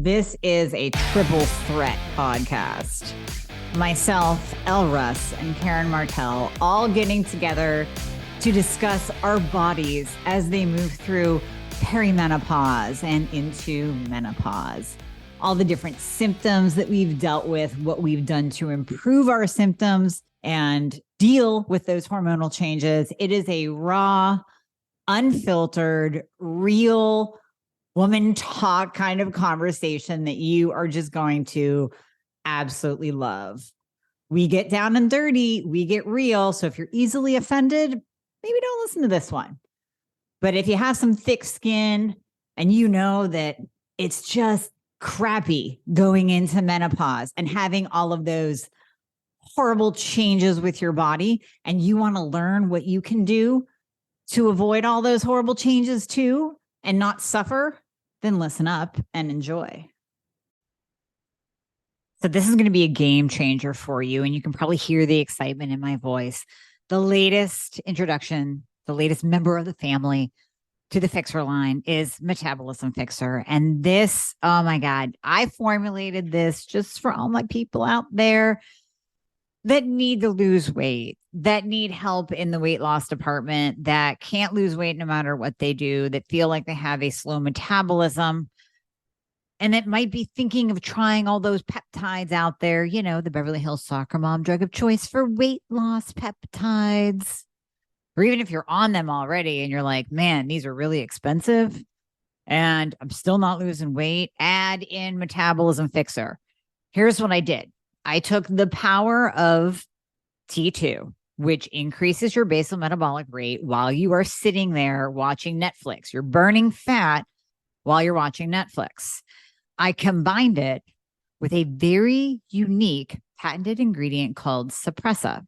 This is a triple threat podcast. Myself, Elle Russ, and Karen Martell all getting together to discuss our bodies as they move through perimenopause and into menopause. All the different symptoms that we've dealt with, what we've done to improve our symptoms and deal with those hormonal changes. It is a raw, unfiltered, real woman talk kind of conversation that you are just going to absolutely love. We get down and dirty, we get real. So if you're easily offended, maybe don't listen to this one. But if you have some thick skin and you know that it's just crappy going into menopause and having all of those horrible changes with your body, and you want to learn what you can do to avoid all those horrible changes too and not suffer, then listen up and enjoy. So this is going to be a game changer for you, and you can probably hear the excitement in my voice. The latest introduction, the latest member of the family to the Fixer line is Metabolism Fixer. And this, oh my God, I formulated this just for all my people out there that need to lose weight, that need help in the weight loss department, that can't lose weight no matter what they do, that feel like they have a slow metabolism, and that might be thinking of trying all those peptides out there, you know, the Beverly Hills Soccer Mom drug of choice for weight loss peptides. Or even if you're on them already and you're like, man, these are really expensive and I'm still not losing weight, add in Metabolism Fixer. Here's what I did. I took the power of T2, which increases your basal metabolic rate while you are sitting there watching Netflix. You're burning fat while you're watching Netflix. I combined it with a very unique patented ingredient called Suppressa.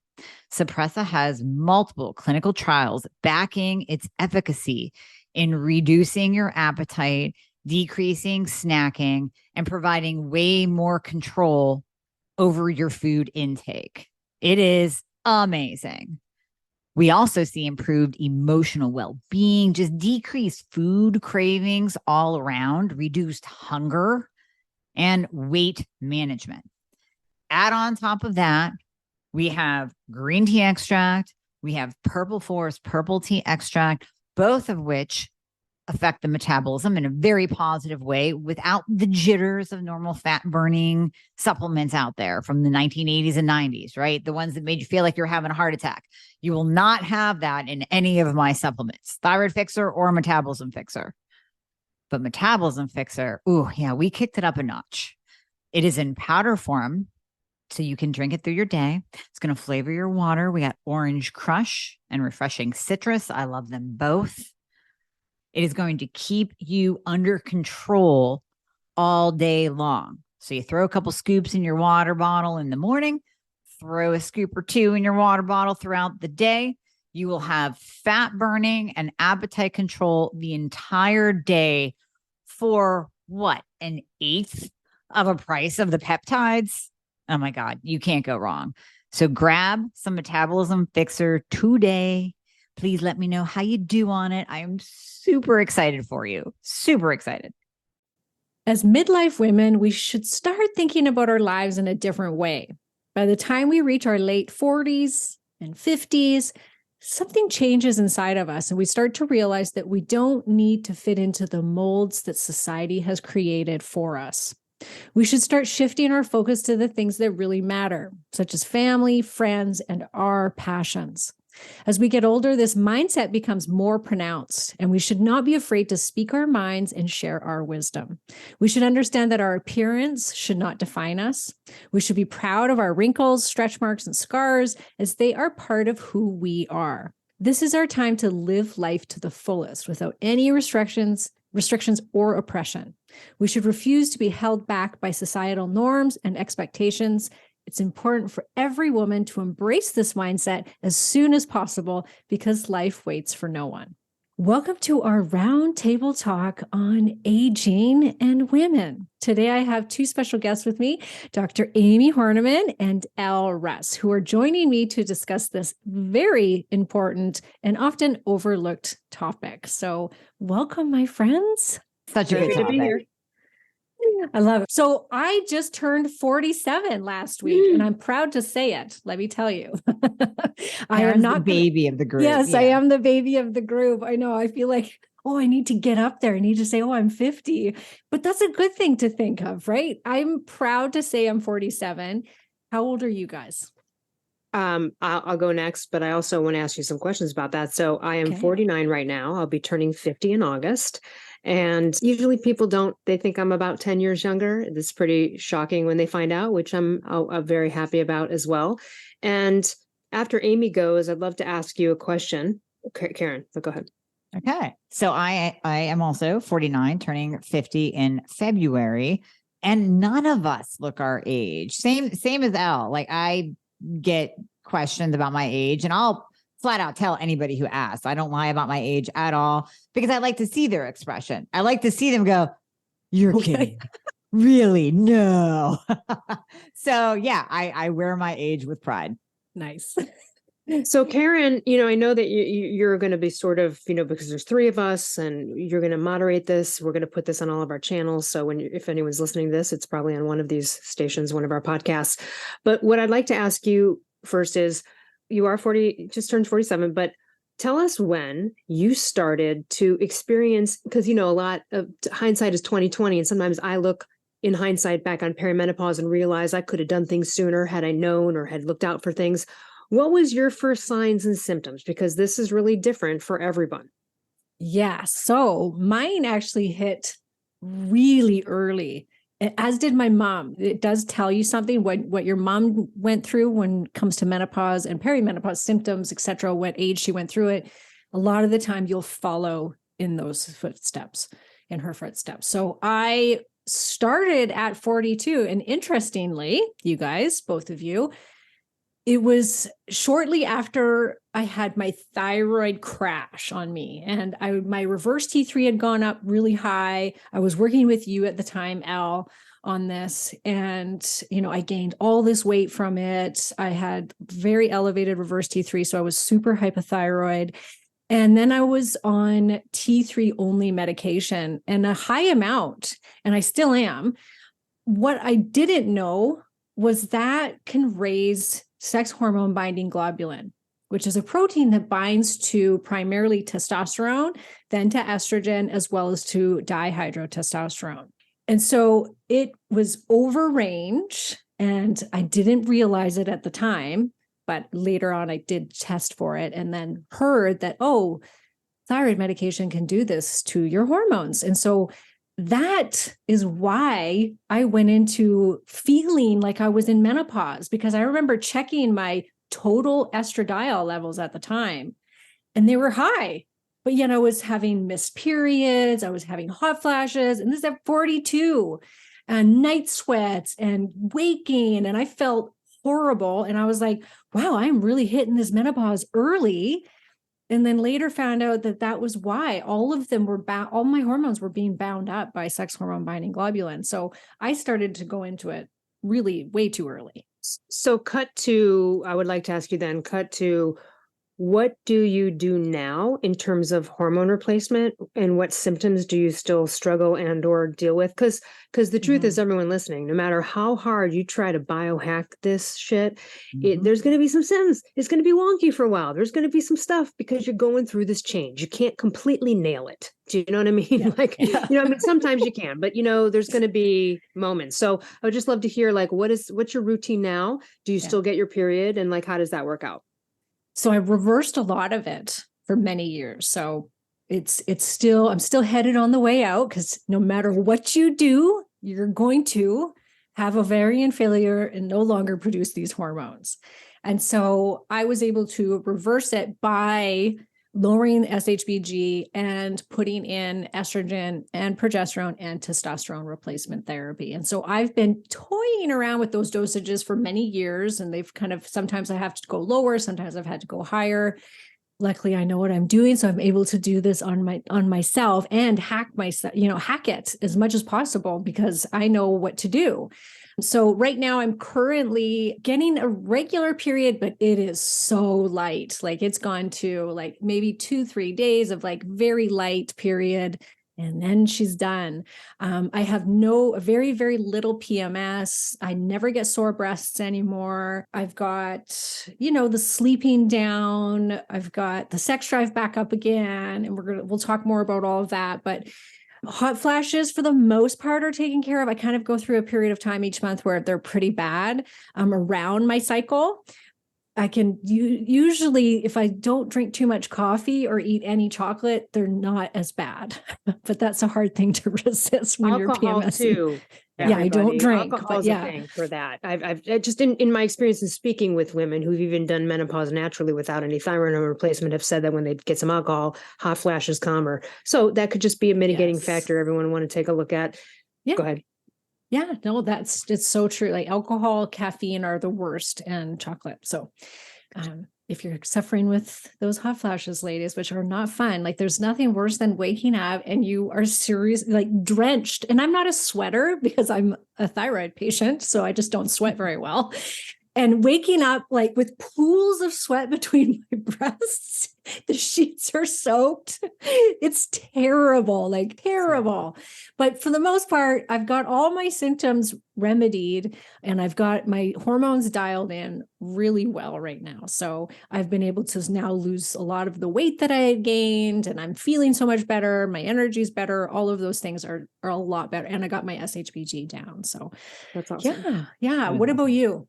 Suppressa has multiple clinical trials backing its efficacy in reducing your appetite, decreasing snacking, and providing way more control over your food intake. It is amazing. We also see improved emotional well-being, just decreased food cravings all around, reduced hunger, and weight management. Add on top of that, we have green tea extract, we have purple forest purple tea extract, both of which affect the metabolism in a very positive way without the jitters of normal fat burning supplements out there from the 1980s and 90s, right? The ones that made you feel like you're having a heart attack. You will not have that in any of my supplements, Thyroid Fixer or Metabolism Fixer. But Metabolism Fixer, ooh, yeah, we kicked it up a notch. It is in powder form, so you can drink it through your day. It's going to flavor your water. We got Orange Crush and Refreshing Citrus. I love them both. It is going to keep you under control all day long. So you throw a couple scoops in your water bottle in the morning, throw a scoop or two in your water bottle throughout the day. You will have fat burning and appetite control the entire day for what? An eighth of a price of the peptides? Oh my God, you can't go wrong. So grab some Metabolism Fixer today. Please let me know how you do on it. I am super excited for you. Super excited. As midlife women, we should start thinking about our lives in a different way. By the time we reach our late 40s and 50s, something changes inside of us, and we start to realize that we don't need to fit into the molds that society has created for us. We should start shifting our focus to the things that really matter, such as family, friends, and our passions. As we get older, this mindset becomes more pronounced, and we should not be afraid to speak our minds and share our wisdom. We should understand that our appearance should not define us. We should be proud of our wrinkles, stretch marks, and scars, as they are part of who we are. This is our time to live life to the fullest without any restrictions or oppression. We should refuse to be held back by societal norms and expectations. It's important for every woman to embrace this mindset as soon as possible because life waits for no one. Welcome to our roundtable talk on aging and women. Today, I have two special guests with me, Dr. Amy Horniman and Elle Russ, who are joining me to discuss this very important and often overlooked topic. So welcome, my friends. Such a good topic. I love it. So I just turned 47 last week, and I'm proud to say it. Let me tell you. I am Karen's the not baby of the group. Yes, I Yeah. am the baby of the group. I know. I feel like, oh, I need to get up there. I need to say, oh, I'm 50. But that's a good thing to think of, right? I'm proud to say I'm 47. How old are you guys? I'll go next, but I also want to ask you some questions about that. So I am Okay. 49 right now. I'll be turning 50 in August. And usually people don't, they think I'm about 10 years younger. It's pretty shocking when they find out, which I'm very happy about as well. And after Amy goes, I'd love to ask you a question. Karen, so go ahead. Okay. So I am also 49, turning 50 in February, and none of us look our age. Same as Elle. Like, I get questions about my age, and I'll flat out tell anybody who asks. I don't lie about my age at all, because I like to see their expression. I like to see them go, "You're Okay. kidding. Really? No." So yeah, I wear my age with pride. Nice. So Karen, I know that you're going to be sort of, because there's three of us and you're going to moderate this. We're going to put this on all of our channels. So if anyone's listening to this, it's probably on one of these stations, one of our podcasts. But what I'd like to ask you first is, you are 40, just turned 47, but tell us when you started to experience, because, a lot of hindsight is 20/20. And sometimes I look in hindsight back on perimenopause and realize I could have done things sooner had I known or had looked out for things. What was your first signs and symptoms? Because this is really different for everyone. Yeah. So mine actually hit really early, as did my mom. It does tell you something what your mom went through when it comes to menopause and perimenopause symptoms, et cetera, what age she went through it. A lot of the time you'll follow in those footsteps, in her footsteps. So I started at 42. And interestingly, you guys, both of you, it was shortly after I had my thyroid crash on me, and my reverse T3 had gone up really high. I was working with you at the time, Elle, on this, and I gained all this weight from it. I had very elevated reverse T3, so I was super hypothyroid. And then I was on T3 only medication, and a high amount, and I still am. What I didn't know was that can raise sex hormone binding globulin, which is a protein that binds to primarily testosterone, then to estrogen, as well as to dihydrotestosterone. And so it was over range, and I didn't realize it at the time, but later on I did test for it and then heard that, oh, thyroid medication can do this to your hormones. And so that is why I went into feeling like I was in menopause, because I remember checking my total estradiol levels at the time, and they were high, but yet I was having missed periods. I was having hot flashes, and this is at 42, and night sweats and waking. And I felt horrible. And I was like, wow, I'm really hitting this menopause early. And then later found out that was why all of them were bound, all my hormones were being bound up by sex hormone binding globulin. So I started to go into it really way too early. So I would like to ask you then, what do you do now in terms of hormone replacement, and what symptoms do you still struggle and or deal with? Because the truth is, everyone listening, no matter how hard you try to biohack this shit, there's going to be some symptoms. It's going to be wonky for a while. There's going to be some stuff because you're going through this change. You can't completely nail it. Do you know what I mean? Yeah. Sometimes you can, but there's going to be moments. So I would just love to hear, what's your routine now? Do you still get your period? And how does that work out? So I reversed a lot of it for many years. So I'm still headed on the way out, because no matter what you do, you're going to have ovarian failure and no longer produce these hormones. And so I was able to reverse it by lowering the SHBG and putting in estrogen and progesterone and testosterone replacement therapy. And so I've been toying around with those dosages for many years, and they've sometimes I have to go lower, sometimes I've had to go higher. Luckily, I know what I'm doing, so I'm able to do this on myself and hack it as much as possible, because I know what to do. So right now I'm currently getting a regular period, but it is so light. Like, it's gone to maybe 2-3 days of very light period. and then she's done. I have very, very little PMS. I never get sore breasts anymore. I've got, the sleeping down. I've got the sex drive back up again. And we'll talk more about all of that. But hot flashes, for the most part, are taken care of. I kind of go through a period of time each month where they're pretty bad around my cycle. I can usually, if I don't drink too much coffee or eat any chocolate, they're not as bad. But that's a hard thing to resist when Alcohol you're PMS. too. Yeah, I don't drink, Alcohol's but a yeah. thing for that. I've just in my experience in speaking with women who've even done menopause naturally without any thyroid hormone replacement have said that when they get some alcohol, hot flashes come. Or so that could just be a mitigating Yes. factor everyone want to take a look at. Yeah. Go ahead. Yeah, no, it's so true. Like alcohol, caffeine are the worst, and chocolate. So if you're suffering with those hot flashes, ladies, which are not fun, like there's nothing worse than waking up and you are seriously like drenched. And I'm not a sweater because I'm a thyroid patient, so I just don't sweat very well. And waking up like with pools of sweat between my breasts, the sheets are soaked. It's terrible, like terrible. But for the most part, I've got all my symptoms remedied and I've got my hormones dialed in really well right now. So I've been able to now lose a lot of the weight that I had gained, and I'm feeling so much better. My energy's better. All of those things are a lot better. And I got my SHBG down. So That's awesome. yeah. What about you?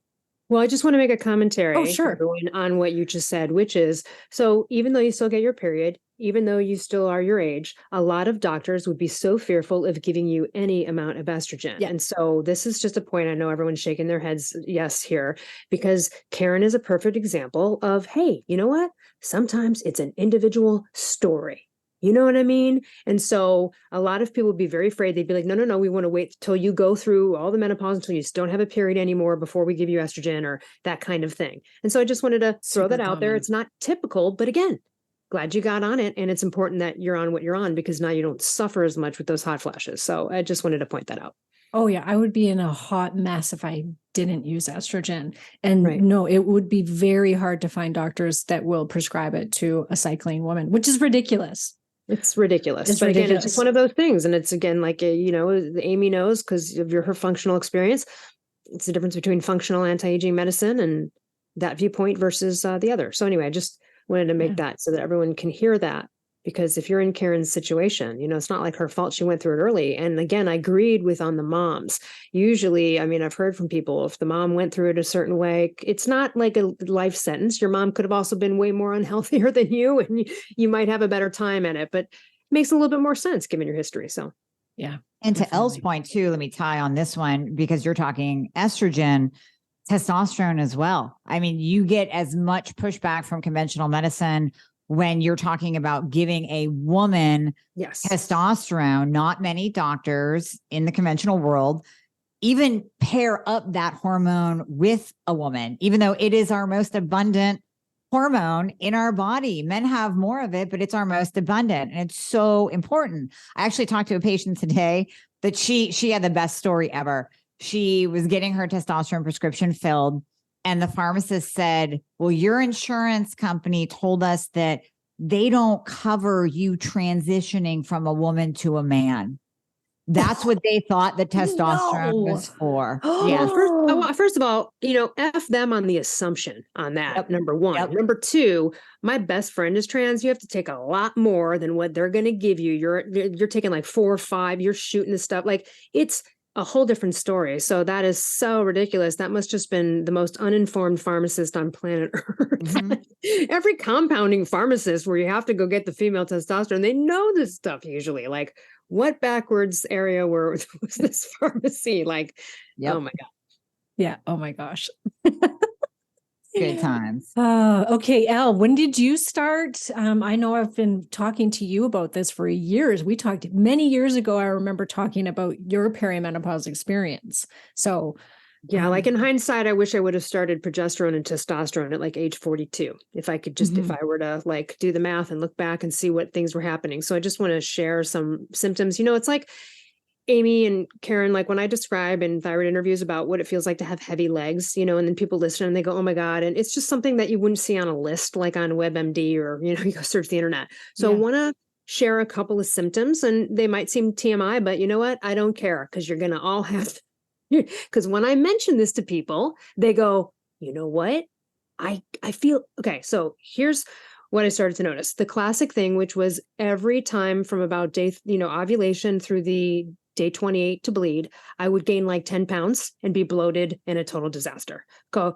Well, I just want to make a commentary Oh, sure. everyone, on what you just said, which is, so even though you still get your period, even though you still are your age, a lot of doctors would be so fearful of giving you any amount of estrogen. Yeah. And so this is just a point. I know everyone's shaking their heads yes here, because Karen is a perfect example of, hey, you know what? Sometimes it's an individual story. You know what I mean? And so a lot of people would be very afraid. They'd be like, no, we want to wait till you go through all the menopause until you don't have a period anymore before we give you estrogen or that kind of thing. And so I just wanted to throw that out there. It's not typical, but again, glad you got on it. And it's important that you're on what you're on, because now you don't suffer as much with those hot flashes. So I just wanted to point that out. Oh yeah, I would be in a hot mess if I didn't use estrogen. And Right. no, it would be very hard to find doctors that will prescribe it to a cycling woman, which is ridiculous. It's ridiculous. It's But again, ridiculous. it's just one of those things. And it's again, like, Amy knows because of her functional experience. It's the difference between functional anti-aging medicine and that viewpoint versus the other. So anyway, I just wanted to make that so that everyone can hear that. Because if you're in Karen's situation, it's not like her fault. She went through it early. And again, I agreed with on the moms. Usually, I've heard from people, if the mom went through it a certain way, it's not like a life sentence. Your mom could have also been way more unhealthier than you, and you might have a better time at it, but it makes a little bit more sense given your history. So, yeah. And to Elle's Definitely. point too, let me tie on this one because you're talking estrogen, testosterone as well. You get as much pushback from conventional medicine when you're talking about giving a woman yes. testosterone. Not many doctors in the conventional world even pair up that hormone with a woman, even though it is our most abundant hormone in our body. Men have more of it, but it's our most abundant. And it's so important. I actually talked to a patient today that she had the best story ever. She was getting her testosterone prescription filled, and the pharmacist said, well, your insurance company told us that they don't cover you transitioning from a woman to a man. That's what they thought the testosterone was for. Yeah. First of all, F them on the assumption on that. Yep. Number one. Yep. Number two, my best friend is trans. You have to take a lot more than what they're going to give you. You're taking like 4 or 5. You're shooting this stuff. Like, it's a whole different story. So that is so ridiculous. That must just been the most uninformed pharmacist on planet Earth. Mhm. Every compounding pharmacist where you have to go get the female testosterone, they know this stuff usually. Like, what backwards area was this pharmacy? Like, Yep. oh my God. Yeah. Oh my gosh. Good times. Okay, Elle, when did you start? I know I've been talking to you about this for years. We talked many years ago. I remember talking about your perimenopause experience. So Yeah, like in hindsight, I wish I would have started progesterone and testosterone at like age 42. If I could just, if I were to like do the math and look back and see what things were happening. So I just want to share some symptoms. It's like Amy and Karen, like when I describe in thyroid interviews about what it feels like to have heavy legs, and then people listen and they go, oh my God. And it's just something that you wouldn't see on a list, like on WebMD or, you go search the internet. So I want to share a couple of symptoms, and they might seem TMI, but you know what? I don't care, because you're going to all have, because when I mention this to people, they go, you know what? I feel okay. So here's what I started to notice. The classic thing, which was every time from about day, ovulation through the day 28 to bleed, I would gain like 10 pounds and be bloated and a total disaster.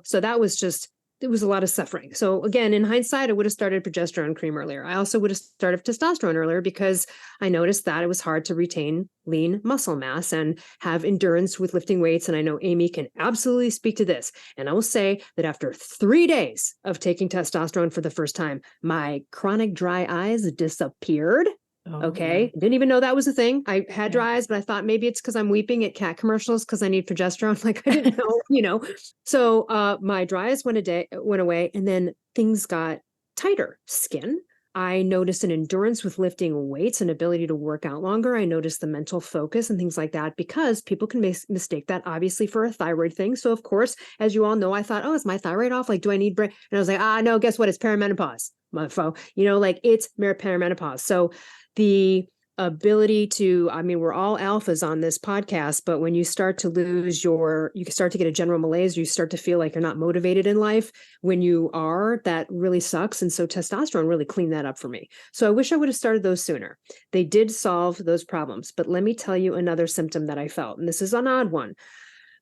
So that was just, it was a lot of suffering. So again, in hindsight, I would have started progesterone cream earlier. I also would have started testosterone earlier, because I noticed that it was hard to retain lean muscle mass and have endurance with lifting weights. And I know Amy can absolutely speak to this. And I will say that after 3 days of taking testosterone for the first time, my chronic dry eyes disappeared. Okay. Didn't even know that was a thing. I had dry eyes, but I thought maybe it's because I'm weeping at cat commercials because I need progesterone. Like, I didn't know, So my dry eyes went away, and then things got tighter. Skin. I noticed an endurance with lifting weights and ability to work out longer. I noticed the mental focus and things like that, because people can mistake that obviously for a thyroid thing. So of course, as you all know, I thought, oh, is my thyroid off? Like, do I need break? And I was like, no, guess what? It's perimenopause, motherfucker. Like it's perimenopause. So the ability to, we're all alphas on this podcast, but when you start to lose you start to get a general malaise, you start to feel like you're not motivated in life. When you are, that really sucks. And so testosterone really cleaned that up for me. So I wish I would have started those sooner. They did solve those problems, but let me tell you another symptom that I felt, and this is an odd one.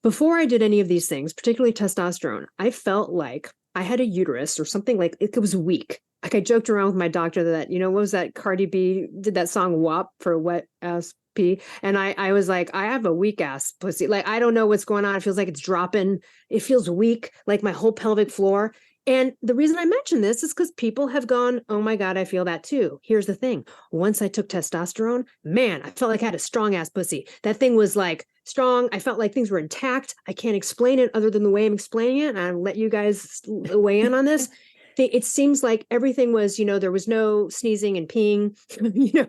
Before I did any of these things, particularly testosterone, I felt like I had a uterus or something, like it was weak. Like I joked around with my doctor that, what was that, Cardi B did that song WAP for wet ass pee. And I was like, I have a weak ass pussy. Like, I don't know what's going on. It feels like it's dropping. It feels weak, like my whole pelvic floor. And the reason I mention this is because people have gone, oh my God, I feel that too. Here's the thing. Once I took testosterone, man, I felt like I had a strong ass pussy. That thing was like strong. I felt like things were intact. I can't explain it other than the way I'm explaining it. And I'll let you guys weigh in on this. It seems like everything was, there was no sneezing and peeing,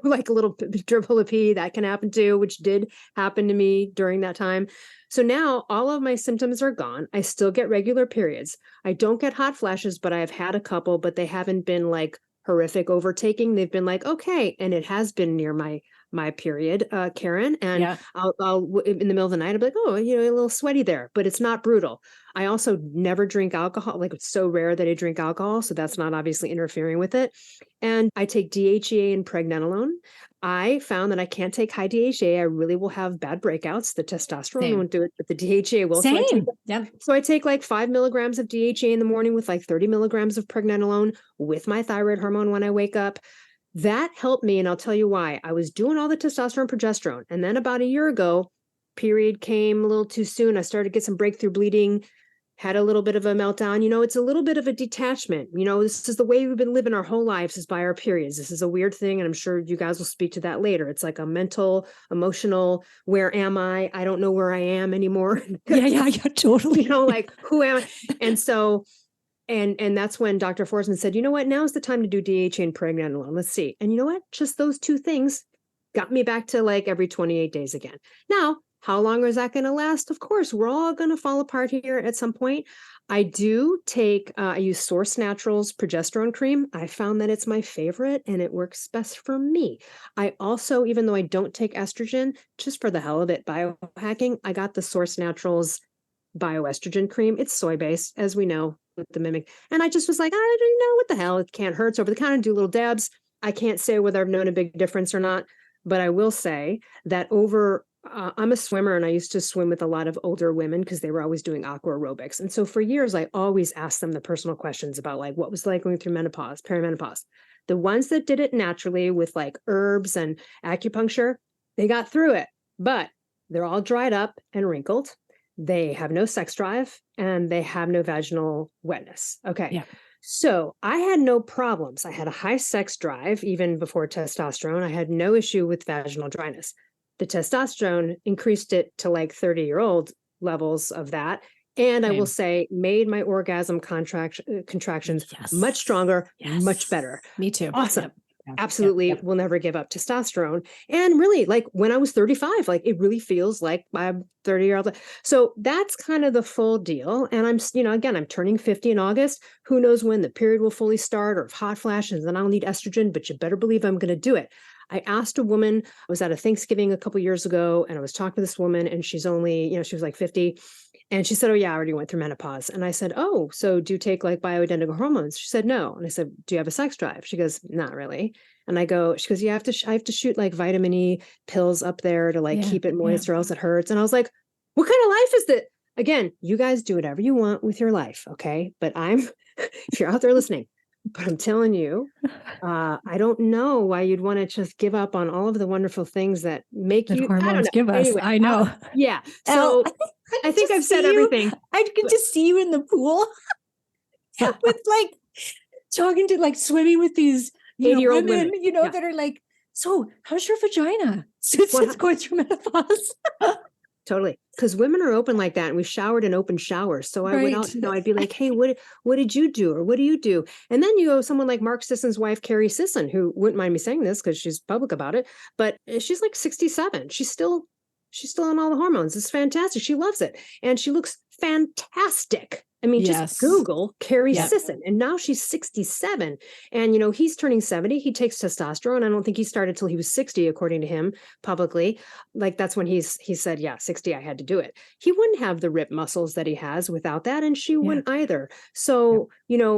like a little dribble of pee that can happen too, which did happen to me during that time. So now all of my symptoms are gone. I still get regular periods. I don't get hot flashes, but I've had a couple, but they haven't been like horrific overtaking. They've been like, okay. And it has been near my period, Karen. And I'll in the middle of the night, I'll be like, oh, a little sweaty there, but it's not brutal. I also never drink alcohol. Like, it's so rare that I drink alcohol. So that's not obviously interfering with it. And I take DHEA and pregnenolone. I found that I can't take high DHEA. I really will have bad breakouts. The testosterone won't do it, but the DHEA will. Same. So I take like 5 milligrams of DHEA in the morning with like 30 milligrams of pregnenolone with my thyroid hormone when I wake up. That helped me. And I'll tell you why. I was doing all the testosterone, progesterone. And then about a year ago, period came a little too soon. I started to get some breakthrough bleeding, had a little bit of a meltdown. It's a little bit of a detachment. This is the way we've been living our whole lives, is by our periods. This is a weird thing. And I'm sure you guys will speak to that later. It's like a mental, emotional, where am I? I don't know where I am anymore. Yeah, totally. Like, who am I? And so, and that's when Dr. Forsman said, you know what, now's the time to do DHA and pregnenolone. Let's see. And you know what? Just those two things got me back to like every 28 days again. Now, how long is that going to last? Of course, we're all going to fall apart here at some point. I do take, I use Source Naturals progesterone cream. I found that it's my favorite and it works best for me. I also, even though I don't take estrogen, just for the hell of it, biohacking, I got the Source Naturals bioestrogen cream. It's soy-based, as we know, with the Mimic. And I just was like, I don't know what the hell. It can't hurt. It's over the counter, do little dabs. I can't say whether I've known a big difference or not, but I will say that I'm a swimmer, and I used to swim with a lot of older women because they were always doing aqua aerobics. And so for years, I always asked them the personal questions about like what was like going through menopause, perimenopause. The ones that did it naturally with like herbs and acupuncture, they got through it, but they're all dried up and wrinkled. They have no sex drive and they have no vaginal wetness. Okay. Yeah. So I had no problems. I had a high sex drive even before testosterone. I had no issue with vaginal dryness. The testosterone increased it to like 30-year-old levels of that. And I will say, made my orgasm contractions much stronger, much better. Me too. Awesome. Yep. absolutely Yep. will never give up testosterone. And really, like when I was 35, like it really feels like I'm 30-year-old. So that's kind of the full deal. And I'm, again, I'm turning 50 in August. Who knows when the period will fully start or if hot flashes, then I'll need estrogen, but you better believe I'm going to do it. I asked a woman, I was at a Thanksgiving a couple years ago, and I was talking to this woman, and she's only, she was like 50. And she said, "Oh, yeah, I already went through menopause." And I said, "Oh, so do you take like bioidentical hormones?" She said, "No." And I said, "Do you have a sex drive?" She goes, "Not really." And I go, she goes, "Yeah, I have to shoot like vitamin E pills up there to like Yeah, keep it yeah. moist or else it hurts." And I was like, "What kind of life is that?" Again, you guys do whatever you want with your life. Okay. But if you're out there listening, but I'm telling you, I don't know why you'd want to just give up on all of the wonderful things that make That you, I don't hormones know. give us. Anyway, I know. yeah. Elle, So I think I've said everything. I get to see you in the pool with like talking to like swimming with these 80-year-old women, women. Yeah. that are like, "So how's your vagina since Well, it's going through menopause?" Totally. Because women are open like that. And we showered in open showers. So I would, Right. I'd be like, "Hey, what did you do? Or what do you do?" And then you go someone like Mark Sisson's wife, Carrie Sisson, who wouldn't mind me saying this because she's public about it, but she's like 67. She's still on all the hormones. It's fantastic. She loves it. And she looks fantastic. I mean, Yes. just Google Carrie Yep. Sisson. And now she's 67. And, he's turning 70. He takes testosterone. I don't think he started till he was 60, according to him publicly. Like that's when he said, yeah, 60, I had to do it. He wouldn't have the rip muscles that he has without that. And she wouldn't either. So,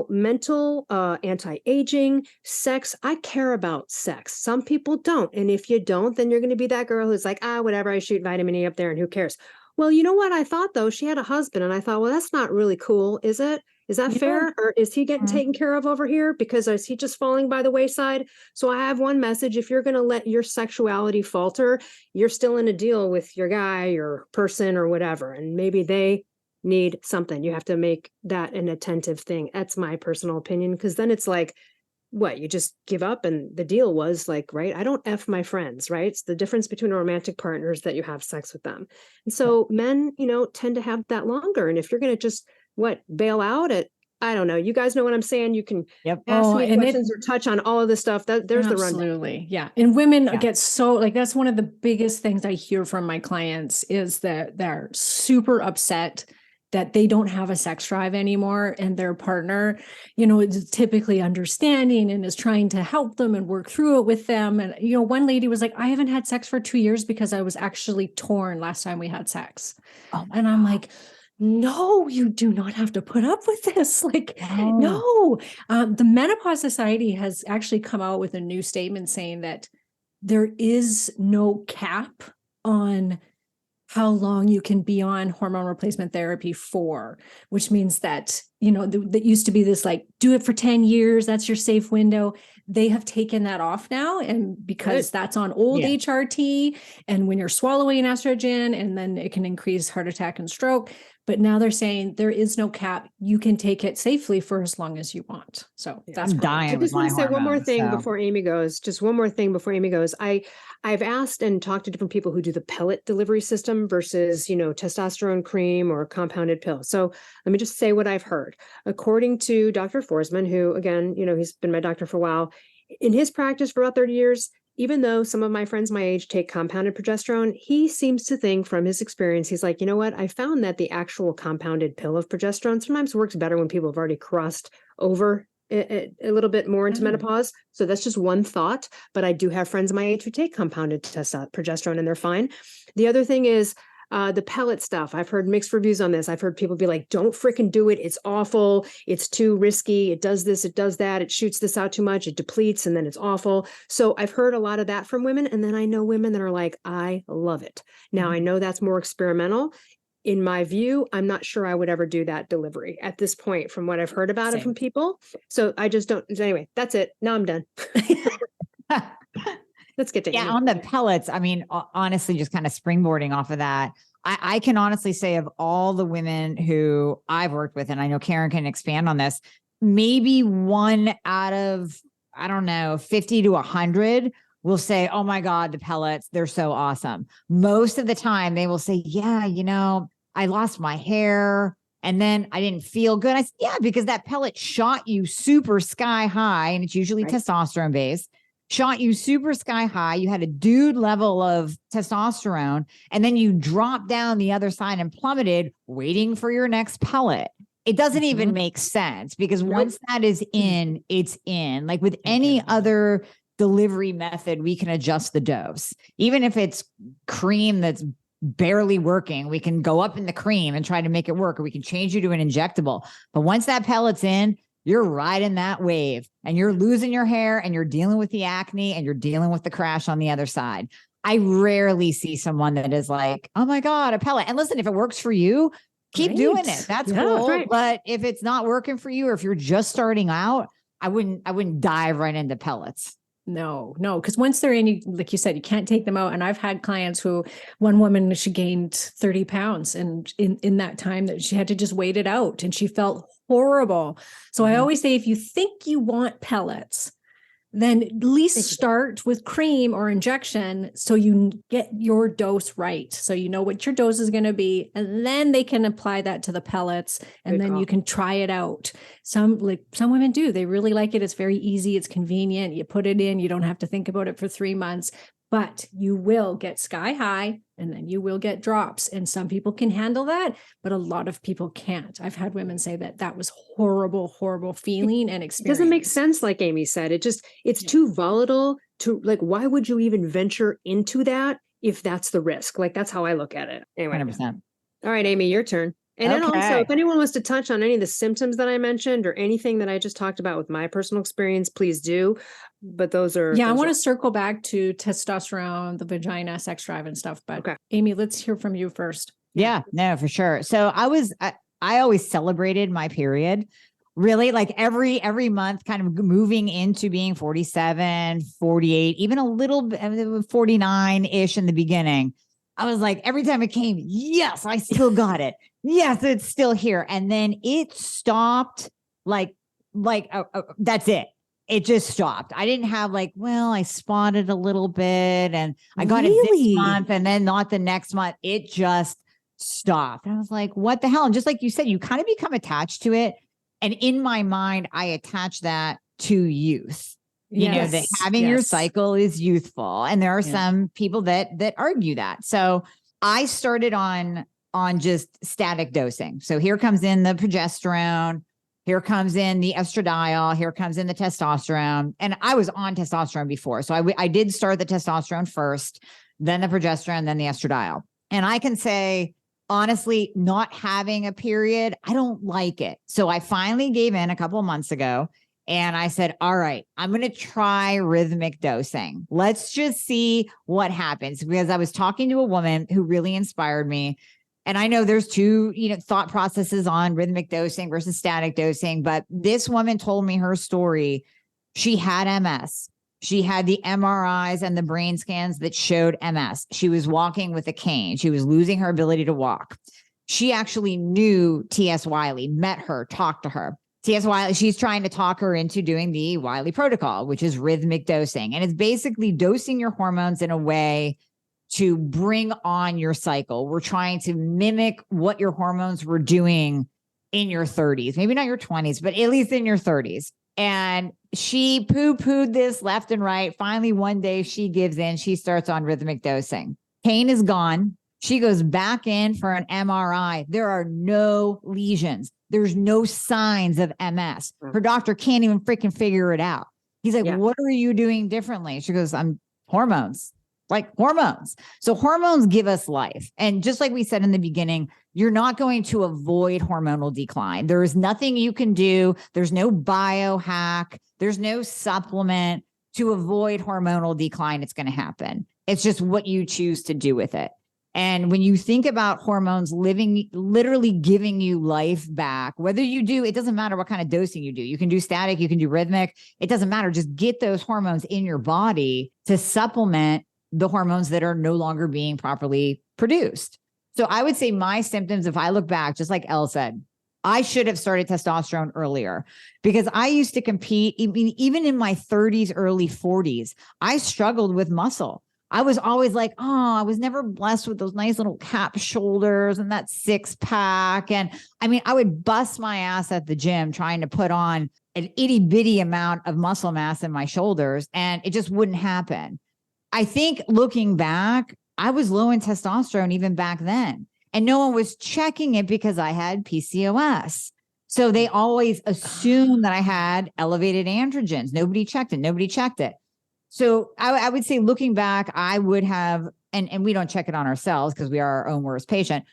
mental, anti-aging, sex, I care about sex. Some people don't. And if you don't, then you're going to be that girl who's like, whatever, I shoot vitamin E up there and who cares? Well, you know what I thought though? She had a husband and I thought, well, that's not really cool, is it? Is that Yeah. fair? Or is he getting Mhm. taken care of over here? Because is he just falling by the wayside? So I have one message. If you're going to let your sexuality falter, you're still in a deal with your guy or person or whatever. And maybe they need something. You have to make that an attentive thing. That's my personal opinion. Because then it's like, what, you just give up? And the deal was like, right, I don't F my friends, right? It's the difference between romantic partners that you have sex with them. And so men, tend to have that longer. And if you're going to just bail out at, I don't know, you guys know what I'm saying? You can Yep. ask me and questions or touch on all of this stuff. There's the rundown. Absolutely. Yeah. And women Yeah. get so like, that's one of the biggest things I hear from my clients is that they're super upset that they don't have a sex drive anymore. And their partner, is typically understanding and is trying to help them and work through it with them. And, one lady was like, "I haven't had sex for 2 years because I was actually torn last time we had sex." Oh my And I'm God. like, "No, you do not have to put up with this." Like, No. no. The Menopause Society has actually come out with a new statement saying that there is no cap on how long you can be on hormone replacement therapy for, which means that, that used to be this like, do it for 10 years. That's your safe window. They have taken that off now. And because that's on old Yeah. HRT and when you're swallowing estrogen, and then it can increase heart attack and stroke. But now they're saying there is no cap. You can take it safely for as long as you want. So that's I'm great. dying I with just want my to say one more hormones, thing so. before Amy goes. Just one more thing before Amy goes. I've asked and talked to different people who do the pellet delivery system versus, testosterone cream or compounded pill. So let me just say what I've heard. According to Dr. Forsman, who again, he's been my doctor for a while, in his practice for about 30 years, even though some of my friends my age take compounded progesterone, he seems to think from his experience, he's like, you know what? I found that the actual compounded pill of progesterone sometimes works better when people have already crossed over a little bit more into menopause. So that's just one thought. But I do have friends my age who take compounded progesterone and they're fine. The other thing is the pellet stuff. I've heard mixed reviews on this. I've heard people be like, "Don't freaking do it. It's awful. It's too risky. It does this, it does that. It shoots this out too much. It depletes and then it's awful." So I've heard a lot of that from women. And then I know women that are like, "I love it." Now I know that's more experimental. In my view, I'm not sure I would ever do that delivery at this point from what I've heard about it Same. from people. So I just don't. Anyway, that's it. Now I'm done. Let's get to Yeah, Amy. on the pellets, I mean, honestly, just kind of springboarding off of that, I can honestly say of all the women who I've worked with, and I know Karen can expand on this, maybe one out of, I don't know, 50 to 100 will say, "Oh my God, the pellets, they're so awesome." Most of the time they will say, "Yeah, I lost my hair and then I didn't feel good." I said, "Yeah, because that pellet shot you super sky high and it's usually Right. testosterone based. shot you super sky high. You had a dude level of testosterone, and then you dropped down the other side and plummeted, waiting for your next pellet. It doesn't even make sense because once that is in, it's in. Like with any other delivery method, we can adjust the dose. Even if it's cream that's barely working, we can go up in the cream and try to make it work, or we can change you to an injectable. But once that pellet's in, you're riding that wave and you're losing your hair and you're dealing with the acne and you're dealing with the crash on the other side. I rarely see someone that is like, oh my God, a pellet. And listen, if it works for you, keep doing it. That's cool. Right. But if it's not working for you, or if you're just starting out, I wouldn't dive right into pellets. No, because once they're in, like you said, you can't take them out. And I've had clients who, one woman, she gained 30 pounds, and in that time that she had to just wait it out, and she felt horrible. So I always say, if you think you want pellets, then at least start with cream or injection so you get your dose right. So you know what your dose is going to be, and then they can apply that to the pellets, and then you can try it out. Some women do. They really like it. It's very easy. It's convenient. You put it in. You don't have to think about it for 3 months, but you will get sky high and then you will get drops. And some people can handle that, but a lot of people can't. I've had women say that was horrible, horrible feeling and experience. It doesn't make sense. Like Amy said, it's too volatile to, like, why would you even venture into that if that's the risk? Like, that's how I look at it. Anyway. 100%. All right, Amy, your turn. And then also, if anyone wants to touch on any of the symptoms that I mentioned or anything that I just talked about with my personal experience, please do. But those are... Yeah, I want to circle back to testosterone, the vagina, sex drive and stuff. But Amy, let's hear from you first. Yeah, no, for sure. So I always celebrated my period. Really, like every month, kind of moving into being 47, 48, even a little bit 49-ish in the beginning. I was like, every time it came, yes, I still got it. Yes, it's still here. And then it stopped that's it. It just stopped. I didn't have I spotted a little bit and I got it this month and then not the next month. It just stopped. And I was like, what the hell? And just like you said, you kind of become attached to it. And in my mind, I attach that to youth. You know, that having your cycle is youthful. And there are some people that argue that. So I started on just static dosing. So here comes in the progesterone, here comes in the estradiol, here comes in the testosterone. And I was on testosterone before. So I did start the testosterone first, then the progesterone, then the estradiol. And I can say, honestly, not having a period, I don't like it. So I finally gave in a couple of months ago. And I said, all right, I'm going to try rhythmic dosing. Let's just see what happens. Because I was talking to a woman who really inspired me. And I know there's two, thought processes on rhythmic dosing versus static dosing. But this woman told me her story. She had MS. She had the MRIs and the brain scans that showed MS. She was walking with a cane. She was losing her ability to walk. She actually knew T.S. Wiley, met her, talked to her. T.S. Wiley, she's trying to talk her into doing the Wiley protocol, which is rhythmic dosing. And it's basically dosing your hormones in a way to bring on your cycle. We're trying to mimic what your hormones were doing in your 30s, maybe not your 20s, but at least in your 30s. And she poo-pooed this left and right. Finally, one day she gives in. She starts on rhythmic dosing. Pain is gone. She goes back in for an MRI. There are no lesions. There's no signs of MS. Her doctor can't even freaking figure it out. He's like, what are you doing differently? She goes, I'm hormones. Like hormones. So hormones give us life. And just like we said in the beginning, you're not going to avoid hormonal decline. There is nothing you can do. There's no biohack. There's no supplement to avoid hormonal decline. It's going to happen. It's just what you choose to do with it. And when you think about hormones literally giving you life back, whether you do, it doesn't matter what kind of dosing you do. You can do static, you can do rhythmic. It doesn't matter. Just get those hormones in your body to supplement the hormones that are no longer being properly produced. So I would say my symptoms, if I look back, just like Elle said, I should have started testosterone earlier because I used to compete even in my 30s, early 40s. I struggled with muscle. I was always like, I was never blessed with those nice little cap shoulders and that 6-pack. And I mean, I would bust my ass at the gym trying to put on an itty bitty amount of muscle mass in my shoulders, and it just wouldn't happen. I think looking back, I was low in testosterone even back then, and no one was checking it because I had PCOS. So they always assumed that I had elevated androgens. Nobody checked it. So I would say looking back, I would have, and we don't check it on ourselves because we are our own worst patient.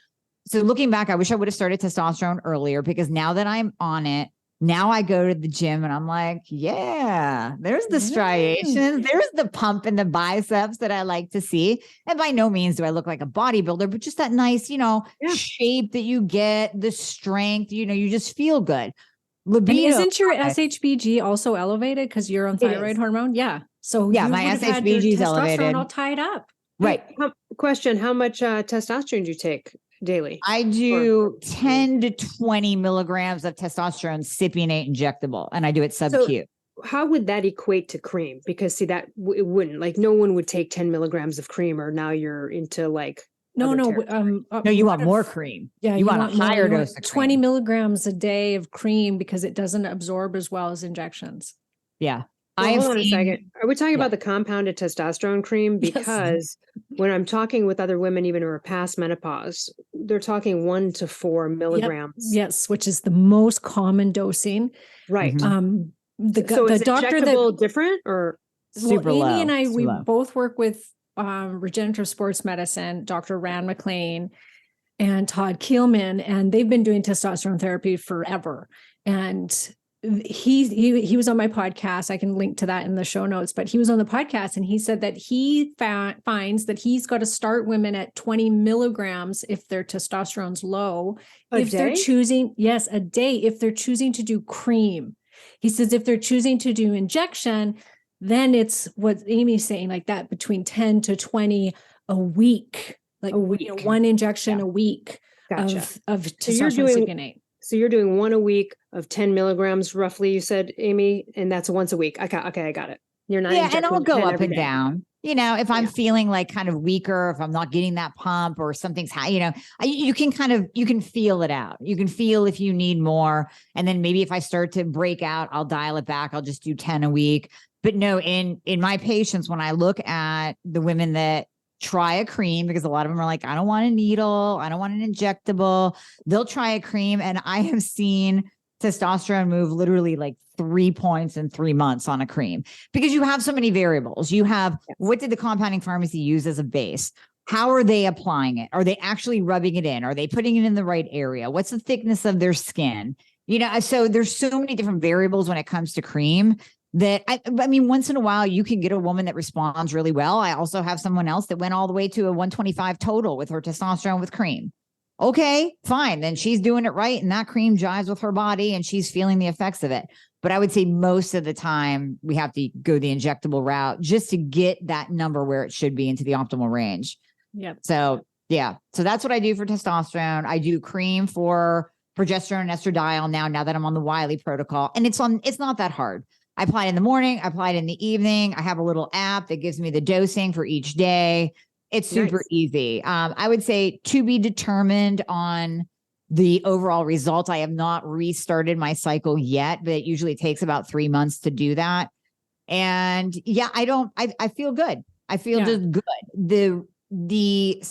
So looking back, I wish I would have started testosterone earlier, because now that I'm on it, now I go to the gym and I'm like, yeah, there's the striations. There's the pump in the biceps that I like to see. And by no means do I look like a bodybuilder, but just that nice, shape that you get, the strength, you just feel good. Libido. And isn't your SHBG also elevated because you're on thyroid hormone? Yeah. So yeah, you my would have had SHBG your is elevated. testosterone all tied up. Right. Question: how much testosterone do you take daily? I do 10 to 20 milligrams of testosterone cypionate injectable, and I do it sub-Q. How would that equate to cream? Because see, that it wouldn't, like, no one would take 10 milligrams of cream, or now you're into like. No, you want more cream. Yeah, you want a higher dose of cream. 20 milligrams a day of cream, because it doesn't absorb as well as injections. Yeah. Well, hold on a second. Are we talking about the compounded testosterone cream? Because when I'm talking with other women, even who are past menopause, they're talking 1 to 4 milligrams. Yes, which is the most common dosing. Right. So the is doctor different or super low? Amy and I, we low. both work with regenerative sports medicine, Dr. Rand McLean and Todd Keelman, and they've been doing testosterone therapy forever. And he was on my podcast. I can link to that in the show notes, but he was on the podcast and he said that he finds that he's got to start women at 20 milligrams if their testosterone's low. They're choosing, a day, if they're choosing to do cream. He says if they're choosing to do injection, then it's what Amy's saying, like that between 10 to 20 a week, like one injection a week of testosterone cypionate. So you're doing 1 a week of 10 milligrams, roughly, you said, Amy, and that's once a week. I got it. You're not. Yeah, and I'll go up and down. If I'm feeling like kind of weaker, if I'm not getting that pump or something's high, you can feel it out. You can feel if you need more. And then maybe if I start to break out, I'll dial it back. I'll just do 10 a week. But no, in my patients, when I look at the women that try a cream, because a lot of them are like, I don't want a needle, I don't want an injectable, they'll try a cream. And I have seen testosterone move literally like 3 points in 3 months on a cream, because you have so many variables. You have, what did the compounding pharmacy use as a base? How are they applying it? Are they actually rubbing it in? Are they putting it in the right area? What's the thickness of their skin? So there's so many different variables when it comes to cream that I mean, once in a while you can get a woman that responds really well. I also have someone else that went all the way to a 125 total with her testosterone with cream. Okay, fine. Then she's doing it right. And that cream jives with her body and she's feeling the effects of it. But I would say most of the time we have to go the injectable route just to get that number where it should be into the optimal range. Yep. So yeah. So that's what I do for testosterone. I do cream for progesterone and estradiol now that I'm on the Wiley protocol. And it's not that hard. I apply it in the morning. I apply it in the evening. I have a little app that gives me the dosing for each day. It's super easy. I would say to be determined on the overall results. I have not restarted my cycle yet, but it usually takes about 3 months to do that. And yeah, I feel good. I feel just good. The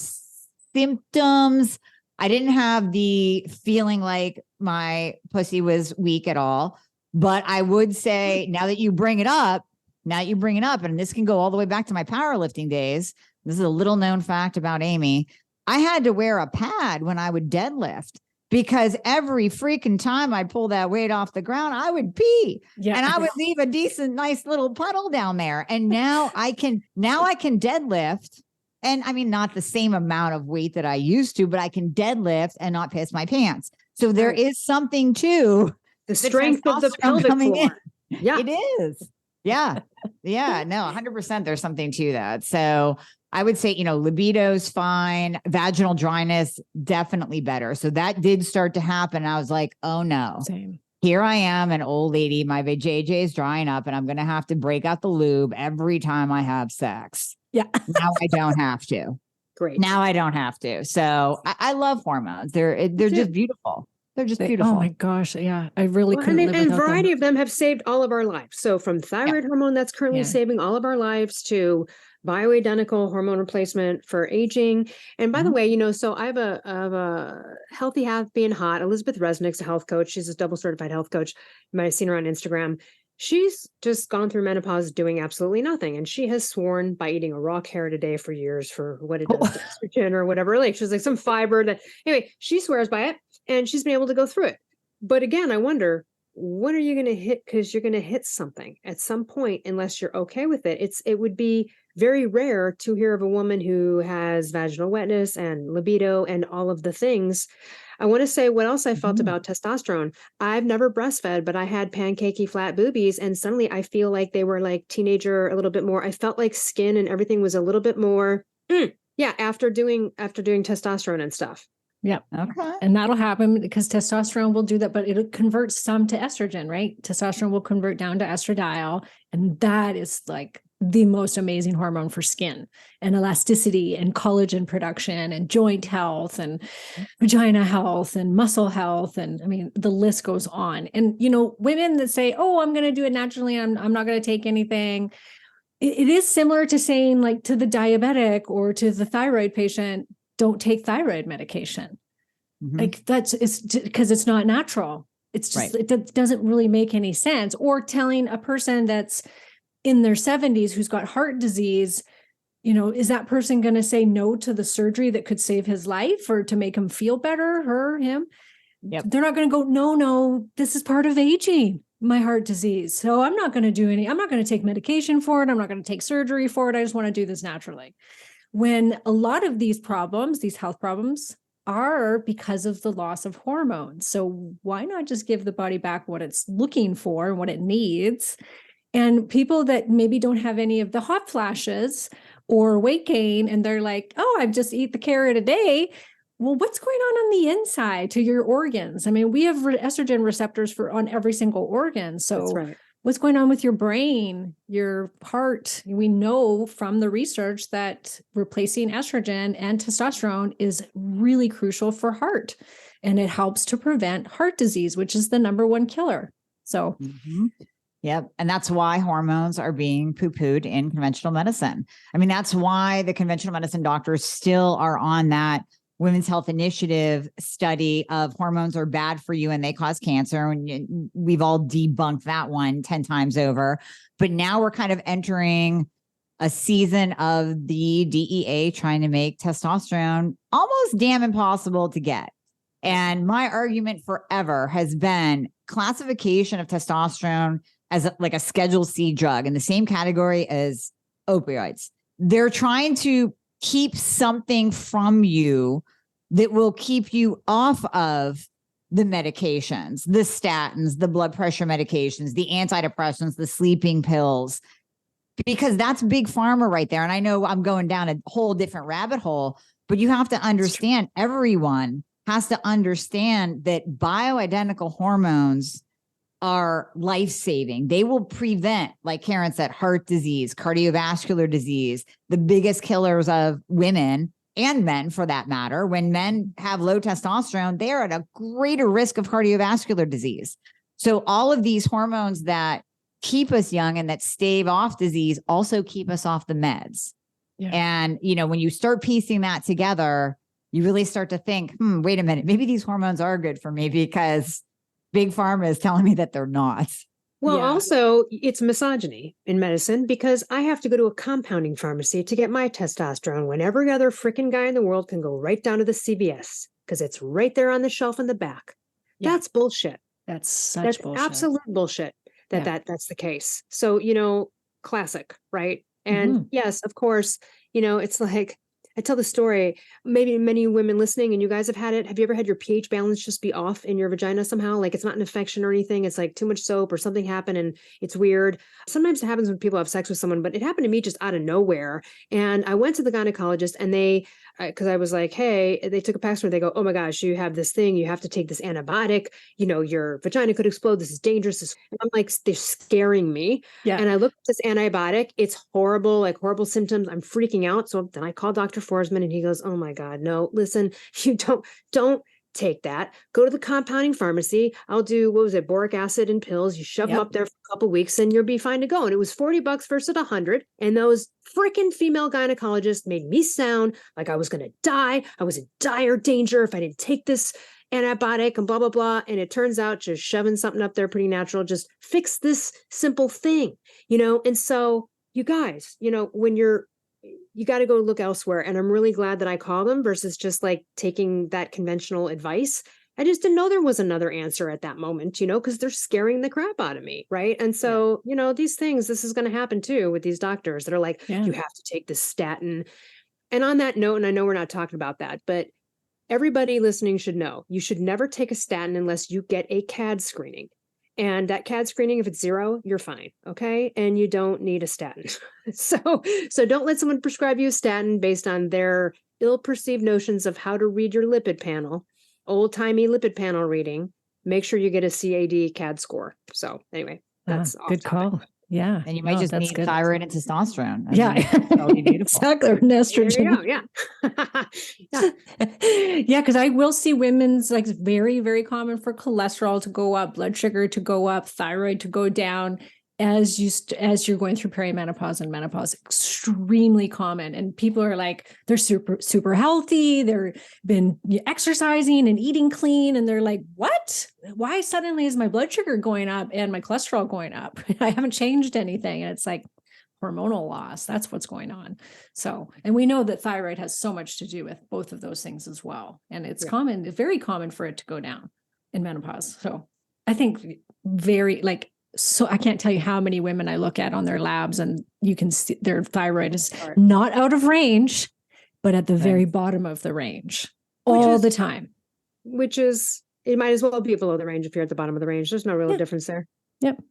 symptoms, I didn't have the feeling like my pussy was weak at all. But I would say now that you bring it up, and this can go all the way back to my powerlifting days. This is a little known fact about Amy. I had to wear a pad when I would deadlift, because every freaking time I pull that weight off the ground, I would pee and I would leave a decent, nice little puddle down there. And now I can deadlift. And I mean, not the same amount of weight that I used to, but I can deadlift and not piss my pants. So there is something to the strength of the pelvic floor. Yeah, it is. Yeah. Yeah. No, 100%. There's something to that. So I would say, libido's fine. Vaginal dryness, definitely better. So that did start to happen. I was like, oh no, same. Here I am, an old lady. My vajayjay is drying up and I'm going to have to break out the lube every time I have sex. Yeah. Now I don't have to. Great. Now I don't have to. So I love hormones. They're just beautiful. They're just Oh beautiful. my gosh. Yeah. I really Well, couldn't live and a without variety them. of them have saved all of our lives. So from thyroid hormone that's currently Yeah. saving all of our lives to bioidentical hormone replacement for aging. And by the Mhm. way, so I have a Healthy Half Being Hot. Elizabeth Resnick's a health coach. She's a double certified health coach. You might have seen her on Instagram. She's just gone through menopause doing absolutely nothing. And she has sworn by eating a raw carrot a day for years for what it does to estrogen or whatever. Like she's like some fiber that, anyway, she swears by it and she's been able to go through it. But again, I wonder, when are you going to hit? Because you're going to hit something at some point, unless you're okay with it. It would be very rare to hear of a woman who has vaginal wetness and libido and all of the things. I want to say what else I felt Mhm. about testosterone. I've never breastfed, but I had pancakey flat boobies, and suddenly I feel like they were like teenager a little bit more. I felt like skin and everything was a little bit more. Yeah, after doing testosterone and stuff. Yeah. Okay. And that'll happen because testosterone will do that, but it converts some to estrogen, right? Testosterone will convert down to estradiol. And that is like the most amazing hormone for skin and elasticity and collagen production and joint health and vagina health and muscle health. And I mean, the list goes on. And, women that say, oh, I'm going to do it naturally. I'm not going to take anything. It is similar to saying like to the diabetic or to the thyroid patient, don't take thyroid medication. Mhm. Like it's because it's not natural. It's just, Right. it doesn't really make any sense. Or telling a person that's in their 70s who's got heart disease, is that person going to say no to the surgery that could save his life or to make him feel better, her, him? Yep. They're not going to go, no, this is part of aging, my heart disease. So I'm not going to take medication for it. I'm not going to take surgery for it. I just want to do this naturally. When a lot of these problems, these health problems, are because of the loss of hormones. So why not just give the body back what it's looking for and what it needs? And people that maybe don't have any of the hot flashes or weight gain, and they're like, oh, I've just eat the carrot a day. Well, what's going on the inside to your organs? I mean, we have estrogen receptors on every single organ. So That's right. what's going on with your brain, your heart? We know from the research that replacing estrogen and testosterone is really crucial for heart. And it helps to prevent heart disease, which is the number one killer. So, Yep. And that's why hormones are being poo-pooed in conventional medicine. I mean, that's why the conventional medicine doctors still are on that Women's Health Initiative study of hormones are bad for you and they cause cancer. And we've all debunked that one 10 times over. But now we're kind of entering a season of the DEA trying to make testosterone almost damn impossible to get. And my argument forever has been classification of testosterone as like a Schedule C drug in the same category as opioids. They're trying to keep something from you that will keep you off of the medications, the statins, the blood pressure medications, the antidepressants, the sleeping pills, because that's big pharma right there. And I know I'm going down a whole different rabbit hole, but you have to understand, everyone has to understand that bioidentical hormones are life-saving. They will prevent, like Karen said, heart disease, cardiovascular disease, the biggest killers of women and men for that matter. When men have low testosterone, they are at a greater risk of cardiovascular disease. So all of these hormones that keep us young and that stave off disease also keep us off the meds. Yeah. And, when you start piecing that together, you really start to think, wait a minute, maybe these hormones are good for me because Big Pharma is telling me that they're not. Well, Yeah. also, it's misogyny in medicine because I have to go to a compounding pharmacy to get my testosterone when every other freaking guy in the world can go right down to the CVS because it's right there on the shelf in the back. Yeah. That's bullshit. that's such That's bullshit. absolute bullshit that's the case. So, classic, right? And yes, of course, it's like, I tell the story, maybe many women listening and you guys have had it. Have you ever had your pH balance just be off in your vagina somehow? Like it's not an infection or anything. It's like too much soap or something happened and it's weird. Sometimes it happens when people have sex with someone, but it happened to me just out of nowhere. And I went to the gynecologist and because I was like, hey, they took a Paxman. They go, oh my gosh, you have this thing. You have to take this antibiotic. Your vagina could explode. This is dangerous. I'm like, they're scaring me. Yeah. And I looked at this antibiotic. It's horrible, like horrible symptoms. I'm freaking out. So then I called Dr. Forsman and he goes, oh my God, no, listen, you don't take that, go to the compounding pharmacy. I'll do, what was it, boric acid and pills. You shove them Yep. up there for a couple weeks and you'll be fine to go. And it was $40 versus 100. And those freaking female gynecologists made me sound like I was going to die. I was in dire danger if I didn't take this antibiotic and blah, blah, blah. And it turns out just shoving something up there pretty natural, just fix this simple thing, And so you guys, when you got to go look elsewhere. And I'm really glad that I called them versus just like taking that conventional advice. I just didn't know there was another answer at that moment, because they're scaring the crap out of me. Right. And so, these things, this is going to happen too with these doctors that are like, Yeah. you have to take this statin. And on that note, and I know we're not talking about that, but everybody listening should know you should never take a statin unless you get a CAD screening. And that CAD screening, if it's 0, you're fine. Okay. And you don't need a statin. So don't let someone prescribe you a statin based on their ill-perceived notions of how to read your lipid panel, old-timey lipid panel reading. Make sure you get a CAD score. So anyway, that's off good topic. call. Yeah. And you might No, just that's need good. thyroid and testosterone. I Yeah. mean, that'll be beautiful. Exactly. Or an There estrogen. you go. Yeah. Yeah. Yeah, because I will see women's like it's very, very common for cholesterol to go up, blood sugar to go up, thyroid to go down as you're going through perimenopause and menopause. Extremely common, and people are like they're super healthy. They're been exercising and eating clean, and they're like, "What? Why suddenly is my blood sugar going up and my cholesterol going up? I haven't changed anything." And it's like hormonal loss. That's what's going on. So, and we know that thyroid has so much to do with both of those things as well. And it's common, very common for it to go down in menopause. So I think so I can't tell you how many women I look at on their labs and you can see their thyroid is not out of range, but at the very bottom of the range all the time. Which is, it might as well be below the range if you're at the bottom of the range. There's no real difference there. Yep.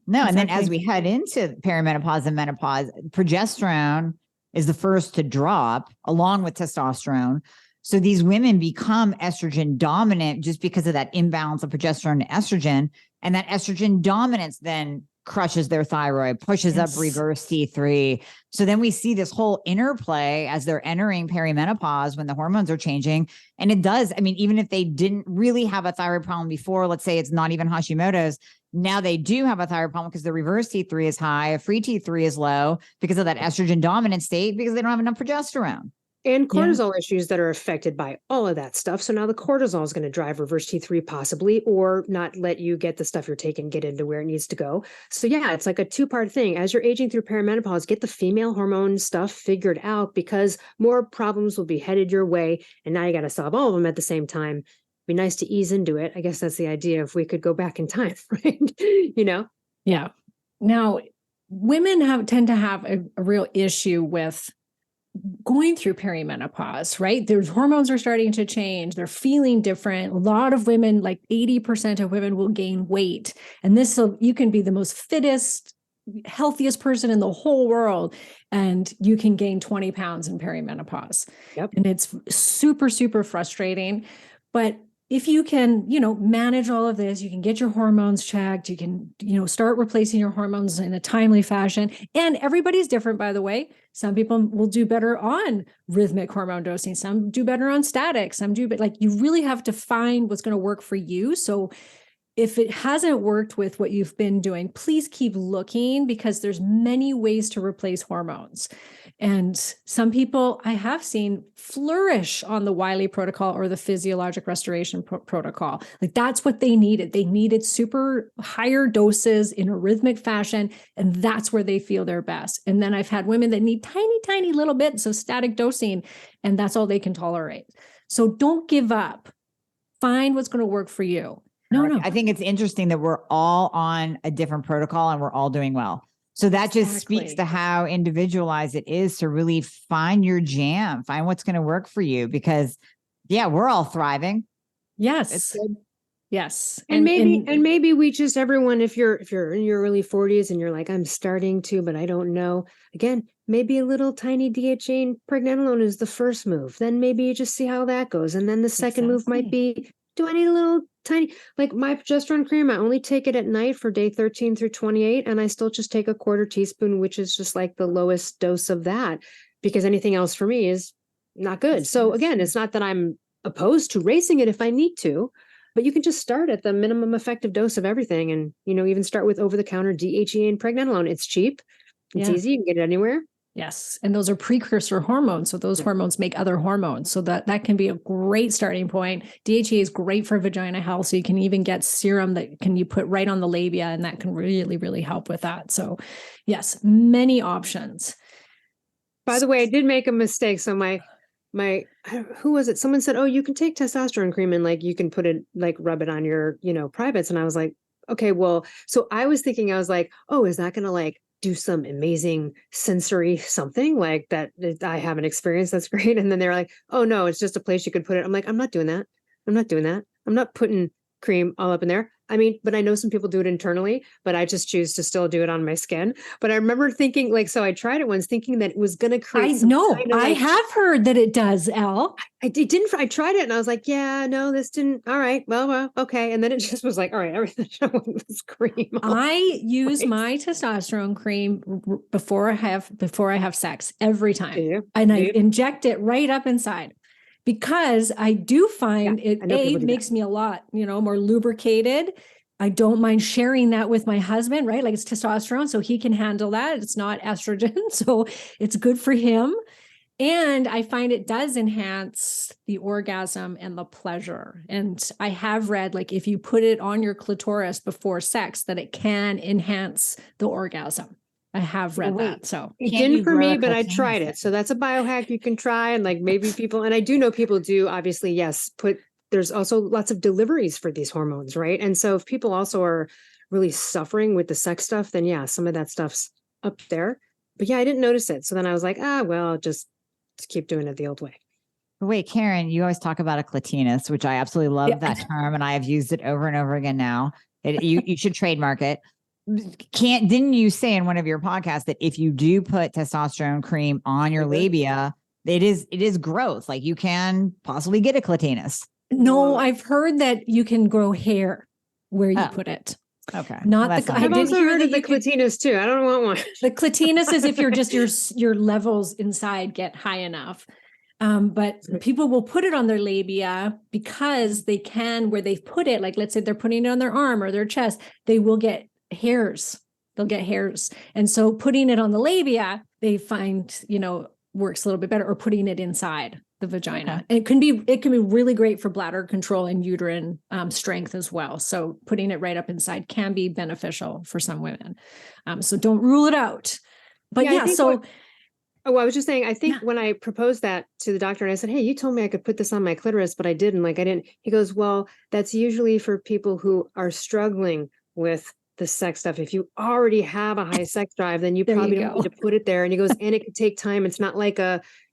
No, and then as exactly. we head into perimenopause and menopause, progesterone is the first to drop along with testosterone. So these women become estrogen dominant just because of that imbalance of progesterone to estrogen. And that estrogen dominance then crushes their thyroid, pushes up reverse T3. So then we see this whole interplay as they're entering perimenopause when the hormones are changing. And it does, I mean, even if they didn't really have a thyroid problem before, let's say it's not even Hashimoto's, now they do have a thyroid problem because the reverse T3 is high, a free T3 is low because of that estrogen dominant state because they don't have enough progesterone. And cortisol issues that are affected by all of that stuff. So now the cortisol is going to drive reverse T3 possibly, or not let you get the stuff you're taking, get into where it needs to go. So yeah, it's like a 2-part thing. As you're aging through perimenopause, get the female hormone stuff figured out because more problems will be headed your way. And now you got to solve all of them at the same time. Be nice to ease into it. I guess that's the idea. If we could go back in time, right? Yeah. Now, women tend to have a real issue with going through perimenopause, right? Their hormones are starting to change. They're feeling different. A lot of women, like 80% of women will gain weight. And you can be the most fittest, healthiest person in the whole world. And you can gain 20 pounds in perimenopause. Yep. And it's super, super frustrating. But if you can, manage all of this, you can get your hormones checked, you can, start replacing your hormones in a timely fashion. And everybody's different, by the way. Some people will do better on rhythmic hormone dosing. Some do better on static. Some do, but you really have to find what's going to work for you. So if it hasn't worked with what you've been doing, please keep looking because there's many ways to replace hormones. And some people I have seen flourish on the Wiley protocol or the physiologic restoration protocol. That's what they needed. They needed super higher doses in a rhythmic fashion, and that's where they feel their best. And then I've had women that need tiny, tiny little bits of static dosing, and that's all they can tolerate. So don't give up. Find what's going to work for you. No. I think it's interesting that we're all on a different protocol and we're all doing well. So that just speaks to how individualized it is to really find your jam, find what's going to work for you because we're all thriving. Yes. It's good. Yes. And maybe we just, everyone, if you're in your early 40s and you're like, I'm starting to, but I don't know. Again, maybe a little tiny DHA and pregnenolone is the first move. Then maybe you just see how that goes. And then the second move might be, do I need a little tiny, like my progesterone cream? I only take it at night for day 13 through 28. And I still just take a 1/4 teaspoon, which is just like the lowest dose of that because anything else for me is not good. So again, it's not that I'm opposed to racing it if I need to, but you can just start at the minimum effective dose of everything. And, even start with over-the-counter DHEA and pregnenolone. It's cheap. It's Yeah. easy. You can get it anywhere. Yes. And those are precursor hormones. So those hormones make other hormones. So that can be a great starting point. DHEA is great for vagina health. So you can even get serum that you put right on the labia, and that can really, really help with that. So yes, many options. By the way, I did make a mistake. So who was it? Someone said, oh, you can take testosterone cream and like, you can put it, like rub it on your, privates. And I was like, okay, well, so I was like, oh, is that going to like do some amazing sensory something like that I haven't experienced? That's great. And then they're like, oh no, it's just a place you could put it. I'm like, I'm not doing that. I'm not putting cream all up in there. I mean, but I know some people do it internally, but I just choose to still do it on my skin. But I remember thinking like, so I tried it once thinking that it was going to create. I have heard that it does, Elle. I tried it and I was like, yeah, no, this didn't. All right. Well, okay. And then it just was like, all right, everything was cream. I use my testosterone cream before I have sex every time. I inject it right up inside. Because I do find it makes me a lot, more lubricated. I don't mind sharing that with my husband, right? Like it's testosterone, so he can handle that. It's not estrogen, so it's good for him. And I find it does enhance the orgasm and the pleasure. And I have read, like, if you put it on your clitoris before sex, that it can enhance the orgasm. I have read that. So it didn't for me, but I tried it. So that's a biohack you can try. And like maybe people, and I do know people do obviously, yes, there's also lots of deliveries for these hormones, right? And so if people also are really suffering with the sex stuff, then yeah, some of that stuff's up there. But yeah, I didn't notice it. So then I was like, well, just keep doing it the old way. Wait, Karen, you always talk about a clitoris, which I absolutely love that term. And I have used it over and over again now. You should trademark it. Didn't you say in one of your podcasts that if you do put testosterone cream on your labia, it is growth? Like you can possibly get a clitoris. No, I've heard that you can grow hair where you put it. Okay. Not well, the. I've also heard of the clitoris too. I don't want one. The clitoris is if you're just your levels inside get high enough. But people will put it on their labia because they can, where they've put it, like let's say they're putting it on their arm or their chest, they will get hairs. They'll get hairs. And so putting it on the labia, they find, works a little bit better, or putting it inside the vagina. Okay. And it can be really great for bladder control and uterine strength as well. So putting it right up inside can be beneficial for some women. So don't rule it out. But I was just saying, I think when I proposed that to the doctor and I said, hey, you told me I could put this on my clitoris, but I didn't. He goes, well, that's usually for people who are struggling with the sex stuff. If you already have a high sex drive, then you probably don't need to put it there. And he goes, and it could take time. It's not like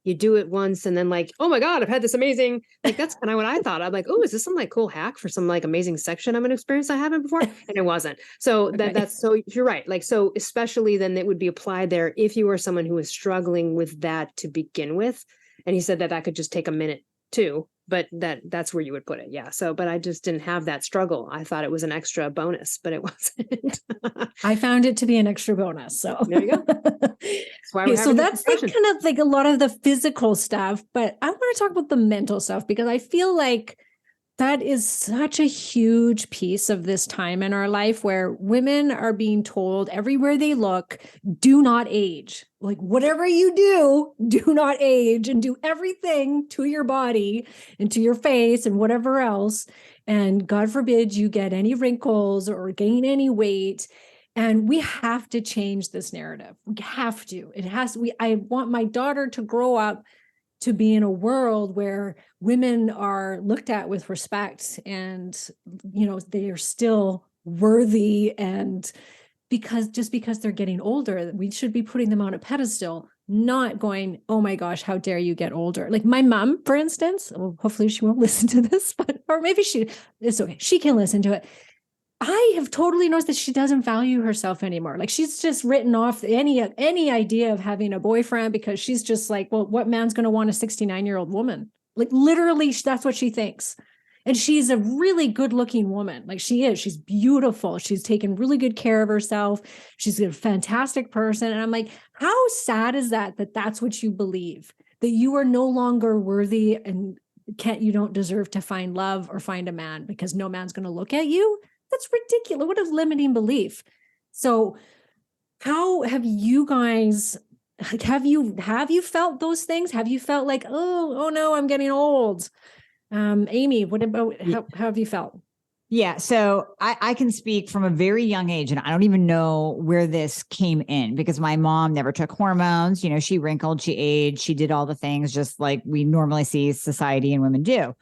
you do it once and then like, oh my God, I've had this amazing, like, that's kind of what I thought. I'm like, oh, is this some like cool hack for some like amazing section I'm going to experience I haven't before? And it wasn't. So so you're right. Like, so especially then it would be applied there if you were someone who was struggling with that to begin with. And he said that could just take a minute too, but that's where you would put it. Yeah. So, but I just didn't have that struggle. I thought it was an extra bonus, but it wasn't. I found it to be an extra bonus. So there you go. That's like kind of like a lot of the physical stuff, but I want to talk about the mental stuff because I feel like that is such a huge piece of this time in our life where women are being told everywhere they look, do not age. Like whatever you do not age, and do everything to your body and to your face and whatever else. And God forbid you get any wrinkles or gain any weight. And we have to change this narrative. We have to. I want my daughter to grow up to be in a world where women are looked at with respect and, they are still worthy. And because they're getting older, we should be putting them on a pedestal, not going, oh my gosh, how dare you get older? Like my mom, for instance, well, hopefully she won't listen to this, or maybe it's okay. She can listen to it. I have totally noticed that she doesn't value herself anymore. Like she's just written off any idea of having a boyfriend because she's just like, well, what man's going to want a 69-year-old woman? Like literally, that's what she thinks. And she's a really good looking woman. Like she is. She's beautiful. She's taken really good care of herself. She's a fantastic person. And I'm like, how sad is that that's what you believe? That you are no longer worthy and you don't deserve to find love or find a man because no man's going to look at you. That's ridiculous. What a limiting belief. So how have you guys, like, have you felt those things? Have you felt like, oh no, I'm getting old? Amy, what about, how have you felt? Yeah. So I can speak from a very young age, and I don't even know where this came in because my mom never took hormones. You know, she wrinkled, she aged, she did all the things just like we normally see society and women do.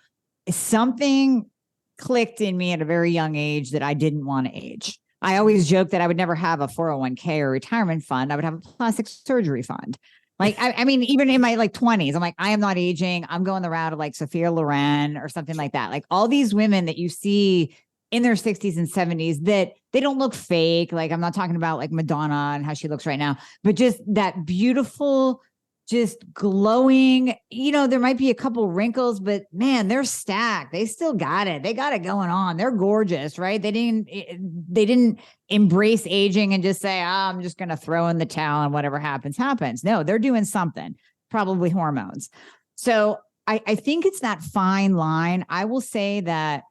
Something clicked in me at a very young age that I didn't want to age. I always joke that I would never have a 401k or retirement fund. I would have a plastic surgery fund. Like, I mean, even in my like 20s, I'm like, I am not aging. I'm going the route of like Sophia Loren or something like that. Like all these women that you see in their 60s and 70s that they don't look fake. Like I'm not talking about like Madonna and how she looks right now, but just that beautiful, just glowing, you know, there might be a couple wrinkles, but man, they're stacked. They still got it. They got it going on. They're gorgeous, right? They didn't embrace aging and just say, oh, I'm just going to throw in the towel and whatever happens, happens. No, they're doing something, probably hormones. So I think it's that fine line. I will say that,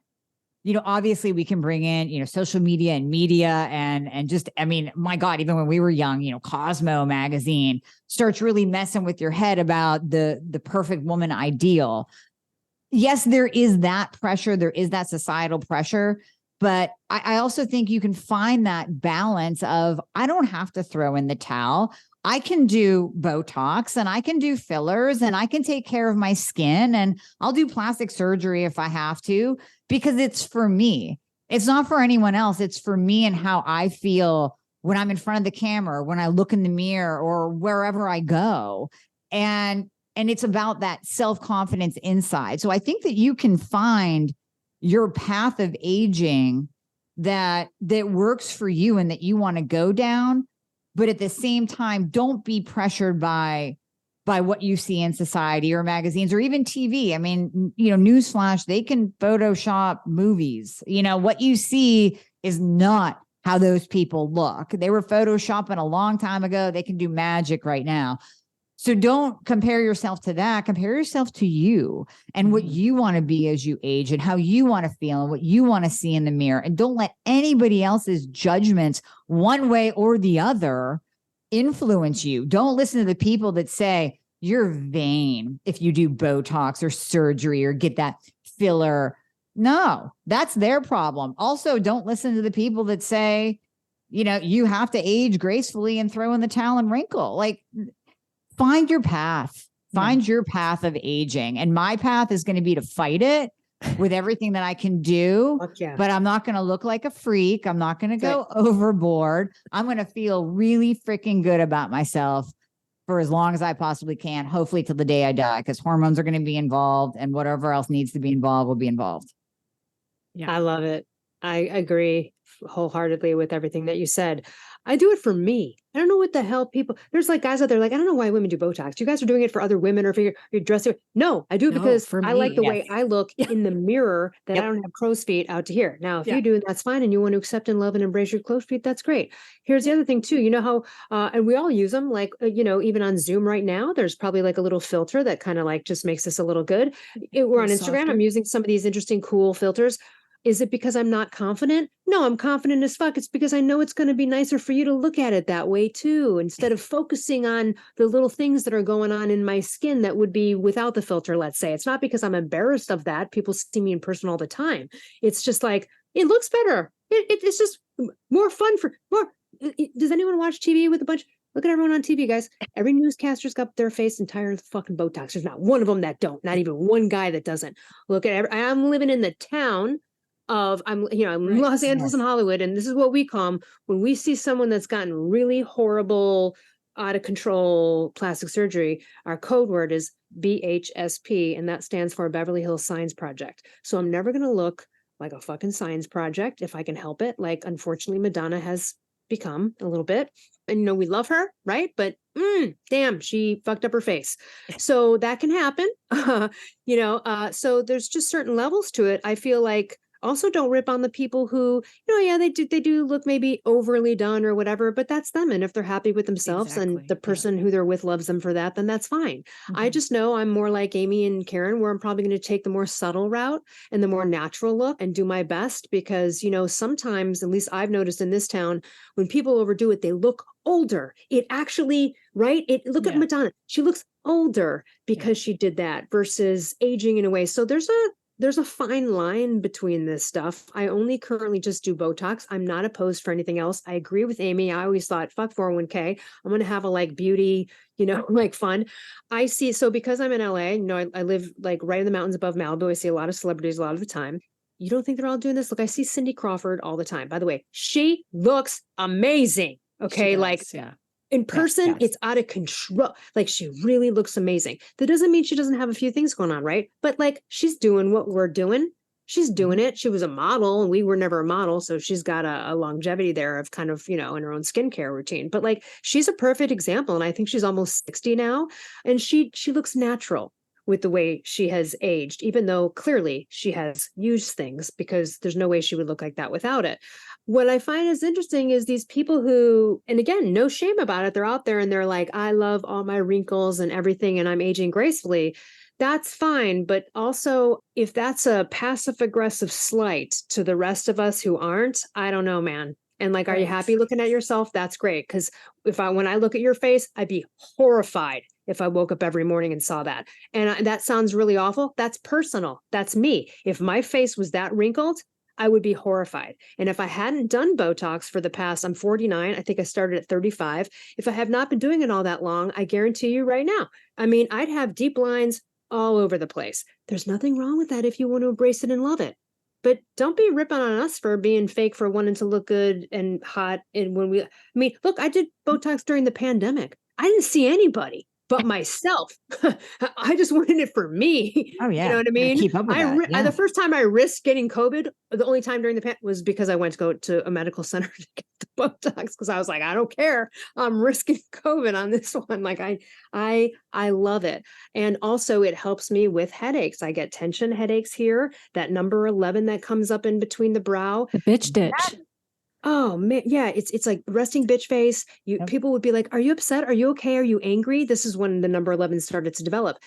you know, obviously we can bring in, you know, social media and just, I mean, my God, even when we were young, you know, Cosmo magazine starts really messing with your head about the perfect woman ideal. Yes, there is that pressure. There is that societal pressure. But I also think you can find that balance of, I don't have to throw in the towel. I can do Botox and I can do fillers and I can take care of my skin and I'll do plastic surgery if I have to, because it's for me. It's not for anyone else. It's for me and how I feel when I'm in front of the camera, when I look in the mirror or wherever I go. And it's about that self-confidence inside. So I think that you can find your path of aging that works for you and that you want to go down. But at the same time, don't be pressured by what you see in society or magazines or even TV. I mean, you know, newsflash, they can Photoshop movies. You know, what you see is not how those people look. They were Photoshopping a long time ago. They can do magic right now. So don't compare yourself to that. Compare yourself to you and what you want to be as you age and how you want to feel and what you want to see in the mirror. And don't let anybody else's judgments one way or the other influence you. Don't listen to the people that say you're vain if you do Botox or surgery or get that filler. No, that's their problem. Also, don't listen to the people that say, you know, you have to age gracefully and throw in the towel and wrinkle. Like, find your path, find your path of aging. And my path is going to be to fight it with everything that I can do, but I'm not going to look like a freak. I'm not going to go overboard. I'm going to feel really freaking good about myself for as long as I possibly can, hopefully till the day I die, because hormones are going to be involved and whatever else needs to be involved will be involved. Yeah, I love it. I agree wholeheartedly with everything that you said. I do it for me. I don't know what the hell people, there's like guys out there like, I don't know why women do Botox. You guys are doing it for other women or for your dressing. No, I do it because I like the way I look in the mirror, that I don't have crow's feet out to here. Now, if you do, that's fine. And you want to accept and love and embrace your crow's feet, that's great. Here's the other thing too. You know how, and we all use them, like, you know, even on Zoom right now, there's probably like a little filter that kind of like just makes this a little good. We're on Instagram. Softer. I'm using some of these interesting, cool filters. Is it because I'm not confident? No, I'm confident as fuck. It's because I know it's going to be nicer for you to look at it that way too, instead of focusing on the little things that are going on in my skin that would be without the filter, let's say. It's not because I'm embarrassed of that. People see me in person all the time. It's just like, it looks better. It's just more fun for more. Does anyone watch TV with a bunch? Look at everyone on TV, guys. Every newscaster's got their face entire fucking Botox. There's not one of them that don't. Not even one guy that doesn't. Look at I'm living in the town of I'm Los Angeles and Hollywood, and this is what we call them when we see someone that's gotten really horrible, out of control plastic surgery. Our code word is BHSP, and that stands for Beverly Hills Science Project. So I'm never going to look like a fucking science project if I can help it. Like, unfortunately, Madonna has become a little bit, and we love her, right? But damn, she fucked up her face. So that can happen. So there's just certain levels to it. I feel like Also, don't rip on the people who, yeah, they do look maybe overly done or whatever, but that's them. And if they're happy with themselves and Exactly, the yeah. person who they're with loves them for that, then that's fine. I Mhm. just know I'm more like Amy and Karen, where I'm probably going to take the more subtle route and the more natural look and do my best because, sometimes, at least I've noticed in this town, when people overdo it, they look older. It actually, right? Look at Yeah. Madonna. She looks older because she did that versus aging in a way. So there's a fine line between this stuff. I only currently just do Botox. I'm not opposed for anything else. I agree with Amy. I always thought, fuck 401k. I'm going to have a like beauty, like fun. I see. So because I'm in LA, I live like right in the mountains above Malibu. I see a lot of celebrities a lot of the time. You don't think they're all doing this? Look, I see Cindy Crawford all the time. By the way, she looks amazing. Okay. She Like does, yeah. in person, yes. it's out of control. Like she really looks amazing. That doesn't mean she doesn't have a few things going on, right? But like she's doing what we're doing. She's doing it. She was a model and we were never a model. So she's got a longevity there of kind of, in her own skincare routine. But like she's a perfect example. And I think she's almost 60 now. And she looks natural with the way she has aged, even though clearly she has used things because there's no way she would look like that without it. What I find is interesting is these people who, and again, no shame about it, they're out there and they're like, I love all my wrinkles and everything, and I'm aging gracefully. That's fine. But also, if that's a passive aggressive slight to the rest of us who aren't, I don't know, man. And like, are you Right. happy looking at yourself? That's great. Because when I look at your face, I'd be horrified if I woke up every morning and saw that. And that sounds really awful. That's personal. That's me. If my face was that wrinkled, I would be horrified. And if I hadn't done Botox for the past, I'm 49, I think I started at 35. If I have not been doing it all that long, I guarantee you right now, I mean, I'd have deep lines all over the place. There's nothing wrong with that if you want to embrace it and love it. But don't be ripping on us for being fake, for wanting to look good and hot. And look, I did Botox during the pandemic. I didn't see anybody but myself. I just wanted it for me. Oh yeah. You know what I Gotta mean? keep up with that. Yeah. The first time I risked getting COVID, the only time during the pandemic was because I went to go to a medical center to get the Botox because I was like, I don't care. I'm risking COVID on this one. Like I love it. And also it helps me with headaches. I get tension headaches here. That number 11 that comes up in between the brow. The bitch ditch. Oh man, yeah, it's like resting bitch face. Yep. People would be like, "Are you upset? Are you okay? Are you angry?" This is when the number 11 started to develop.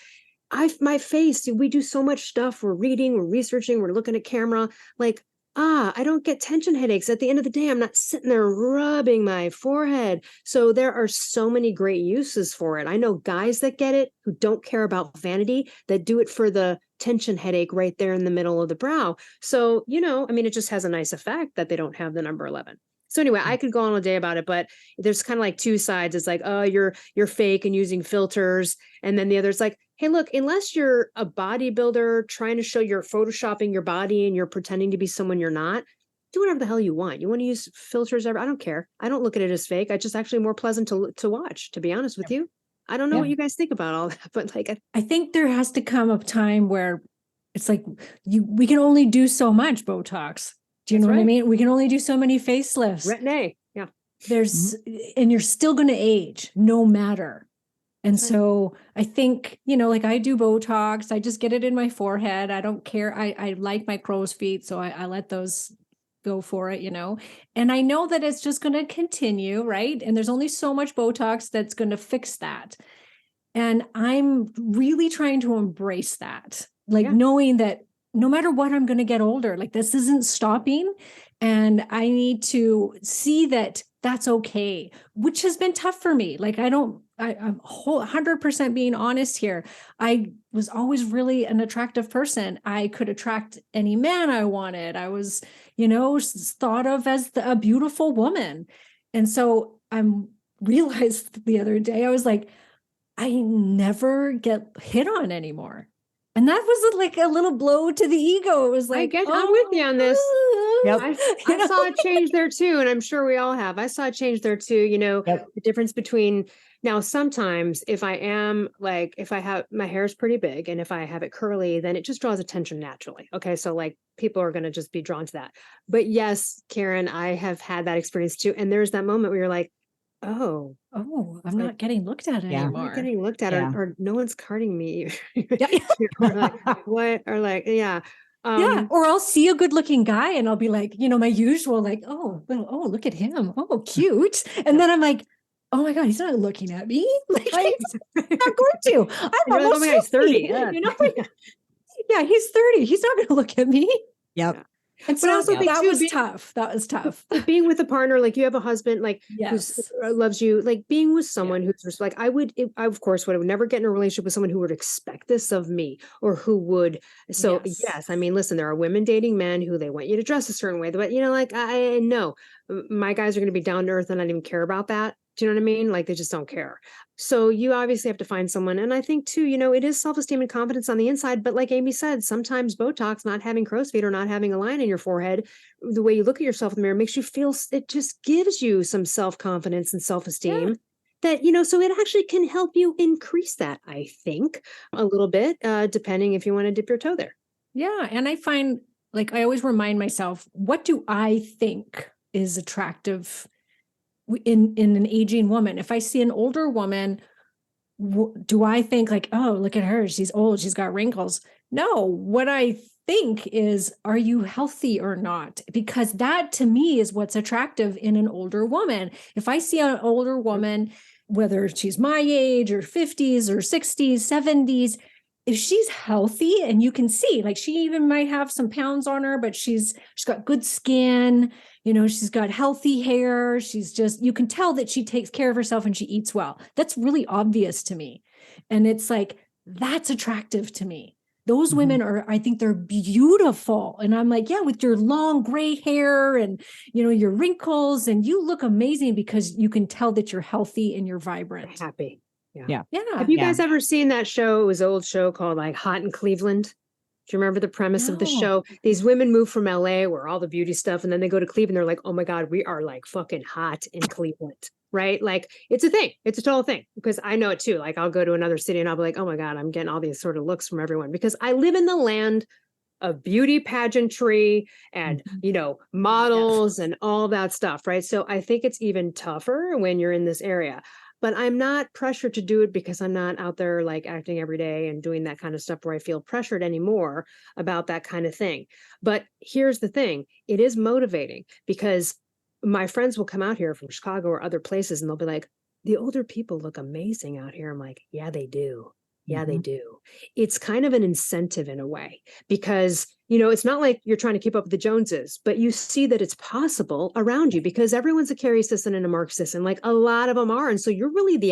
My face, we do so much stuff. We're reading, we're researching, we're looking at camera. Like, I don't get tension headaches. At the end of the day, I'm not sitting there rubbing my forehead. So there are so many great uses for it. I know guys that get it who don't care about vanity, that do it for the tension headache right there in the middle of the brow. So, it just has a nice effect that they don't have the number 11. So anyway, I could go on all day about it, but there's kind of like two sides. It's like, oh, you're fake and using filters. And then the other is like, hey, look, unless you're a bodybuilder trying to show you're photoshopping your body and you're pretending to be someone you're not, do whatever the hell you want. You want to use filters I don't care. I don't look at it as fake. I just actually more pleasant to watch, to be honest with you. I don't know what you guys think about all that, but like, I think there has to come a time where it's like we can only do so much Botox. Do you know what I mean? We can only do so many facelifts. retin-A. Yeah. There's, and you're still going to age no matter. And so I think, like I do Botox, I just get it in my forehead. I don't care. I like my crow's feet. So I let those go for it, and I know that it's just going to continue. Right. And there's only so much Botox that's going to fix that. And I'm really trying to embrace that, like knowing that no matter what, I'm going to get older. Like this isn't stopping. And I need to see that that's okay, which has been tough for me. Like I'm 100% being honest here. I was always really an attractive person. I could attract any man I wanted. I was, thought of as a beautiful woman. And so I'm realized the other day, I was like, I never get hit on anymore. And that was like a little blow to the ego. It was like, I'm with you on this. Yep. I saw a change there too. And I'm sure we all have. I saw a change there too. The difference between now, sometimes if I have my hair is pretty big and if I have it curly, then it just draws attention naturally. Okay. So like people are going to just be drawn to that. But yes, Karen, I have had that experience too. And there's that moment where you're like, oh, I'm not getting looked at anymore. I'm not getting looked at or no one's carding me. Yeah. Or like, what? Or like, yeah. Yeah. Or I'll see a good looking guy and I'll be like, my usual, like, oh, well, oh, look at him. Oh, cute. And then I'm like, oh my God, he's not looking at me. Like, Right. he's not going to. I'm You're like, oh almost my God, he's 30. 50, Yeah. Yeah, he's 30. He's not going to look at me. Yep. And But so I also think that too, was being- tough. That was tough. But being with a partner, like you have a husband, like Yes. who loves you, like being with someone who's just like, I of course, would never get in a relationship with someone who would expect this of me or who would. So yes, I mean, listen, there are women dating men who they want you to dress a certain way, but like I know my guys are going to be down to earth and I don't even care about that. Do you know what I mean? Like they just don't care. So you obviously have to find someone. And I think too, it is self-esteem and confidence on the inside. But like Amy said, sometimes Botox, not having crow's feet or not having a line in your forehead, the way you look at yourself in the mirror makes you feel, it just gives you some self-confidence and self-esteem that, so it actually can help you increase that, I think, a little bit, depending if you want to dip your toe there. Yeah. And I find like, I always remind myself, what do I think is attractive in an aging woman? If I see an older woman, do I think like, oh, look at her, she's old, she's got wrinkles? No, what I think is, are you healthy or not? Because that to me is what's attractive in an older woman. If I see an older woman, whether she's my age or 50s or 60s, 70s, if she's healthy and you can see, like she even might have some pounds on her, but she's got good skin, she's got healthy hair. You can tell that she takes care of herself and she eats well. That's really obvious to me. And it's like, that's attractive to me. Those women I think they're beautiful. And I'm like, yeah, with your long gray hair and, your wrinkles, and you look amazing because you can tell that you're healthy and you're vibrant. Happy. Yeah. Have you guys ever seen that show? It was an old show called like Hot in Cleveland. Do you remember the premise of the show? These women move from LA where all the beauty stuff, and then they go to Cleveland. They're like, oh my God, we are like fucking hot in Cleveland. Right? Like it's a thing. It's a total thing because I know it too. Like I'll go to another city and I'll be like, oh my God, I'm getting all these sort of looks from everyone because I live in the land of beauty pageantry and, models and all that stuff. Right. So I think it's even tougher when you're in this area. But I'm not pressured to do it because I'm not out there like acting every day and doing that kind of stuff where I feel pressured anymore about that kind of thing. But here's the thing. It is motivating because my friends will come out here from Chicago or other places and they'll be like, the older people look amazing out here. I'm like, yeah, they do. Yeah, they do. It's kind of an incentive in a way because, it's not like you're trying to keep up with the Joneses, but you see that it's possible around you because everyone's a Carrie Sisson and a Mark Sisson, like a lot of them are. And so you're really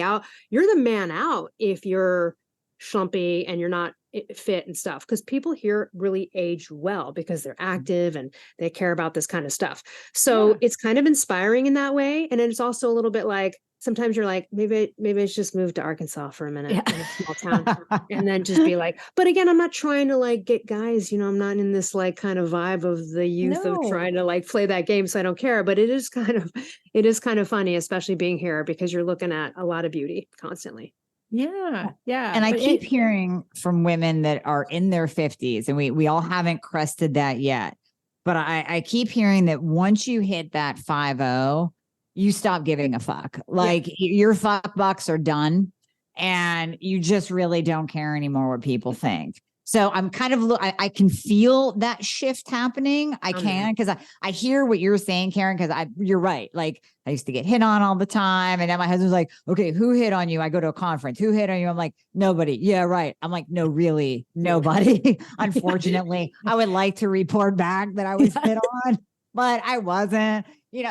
you're the man out if you're schlumpy and you're not fit and stuff because people here really age well because they're active and they care about this kind of stuff. So it's kind of inspiring in that way. And it's also a little bit like, sometimes you're like, maybe I should just move to Arkansas for a minute in a small town and then just be like, but again, I'm not trying to like get guys, I'm not in this like kind of vibe of the youth of trying to like play that game. So I don't care, but it is kind of funny, especially being here because you're looking at a lot of beauty constantly. Yeah. Yeah. And I keep hearing from women that are in their 50s and we all haven't crested that yet. But I keep hearing that once you hit that 50, you stop giving a fuck. Like your fuck bucks are done and you just really don't care anymore what people think. So I'm kind of, I can feel that shift happening. I can, because I hear what you're saying, Karen, because you're right. Like I used to get hit on all the time. And then my husband's like, okay, who hit on you? I go to a conference. Who hit on you? I'm like, nobody. Yeah, right. I'm like, no, really, nobody. Unfortunately, I would like to report back that I was hit on, but I wasn't.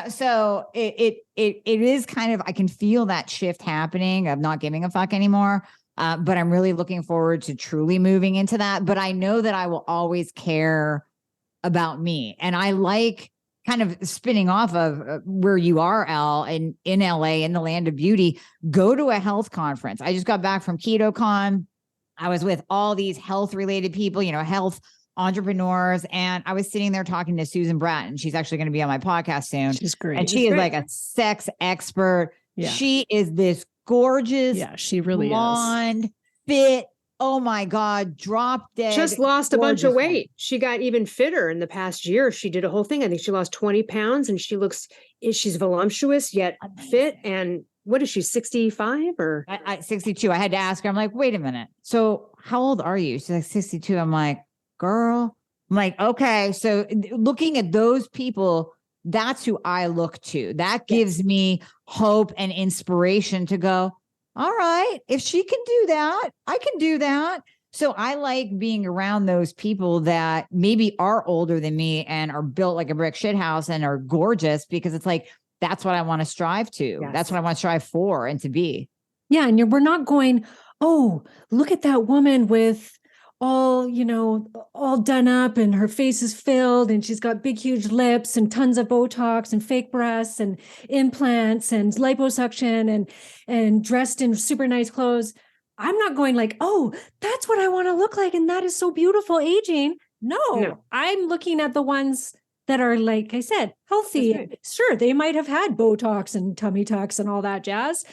So it is kind of, I can feel that shift happening of not giving a fuck anymore. But I'm really looking forward to truly moving into that. But I know that I will always care about me. And I like kind of spinning off of where you are, Al, in LA, in the land of beauty, go to a health conference. I just got back from KetoCon. I was with all these health related people, health entrepreneurs. And I was sitting there talking to Susan Bratton. She's actually going to be on my podcast soon. She's great. And she is like a sex expert. Yeah. She is this gorgeous. Yeah, she really blonde, fit. Oh my God, drop dead. Just lost a bunch of weight. She got even fitter in the past year. She did a whole thing. I think she lost 20 pounds and she's voluptuous yet fit. And what is she, 65 or? 62. I had to ask her, I'm like, wait a minute. So how old are you? She's like 62. I'm like, girl, I'm like, okay, so looking at those people, that's who I look to. That gives me hope and inspiration to go, all right, if she can do that, I can do that. So I like being around those people that maybe are older than me and are built like a brick shit house and are gorgeous, because it's like, that's what I want to strive to. Yes. That's what I want to strive for and to be. Yeah. And we're not going, oh, look at that woman with all, all done up and her face is filled and she's got big, huge lips and tons of Botox and fake breasts and implants and liposuction and dressed in super nice clothes. I'm not going like, oh, that's what I want to look like. And that is so beautiful aging. No, I'm looking at the ones that are, like I said, healthy. Right. Sure, they might have had Botox and tummy tucks and all that jazz,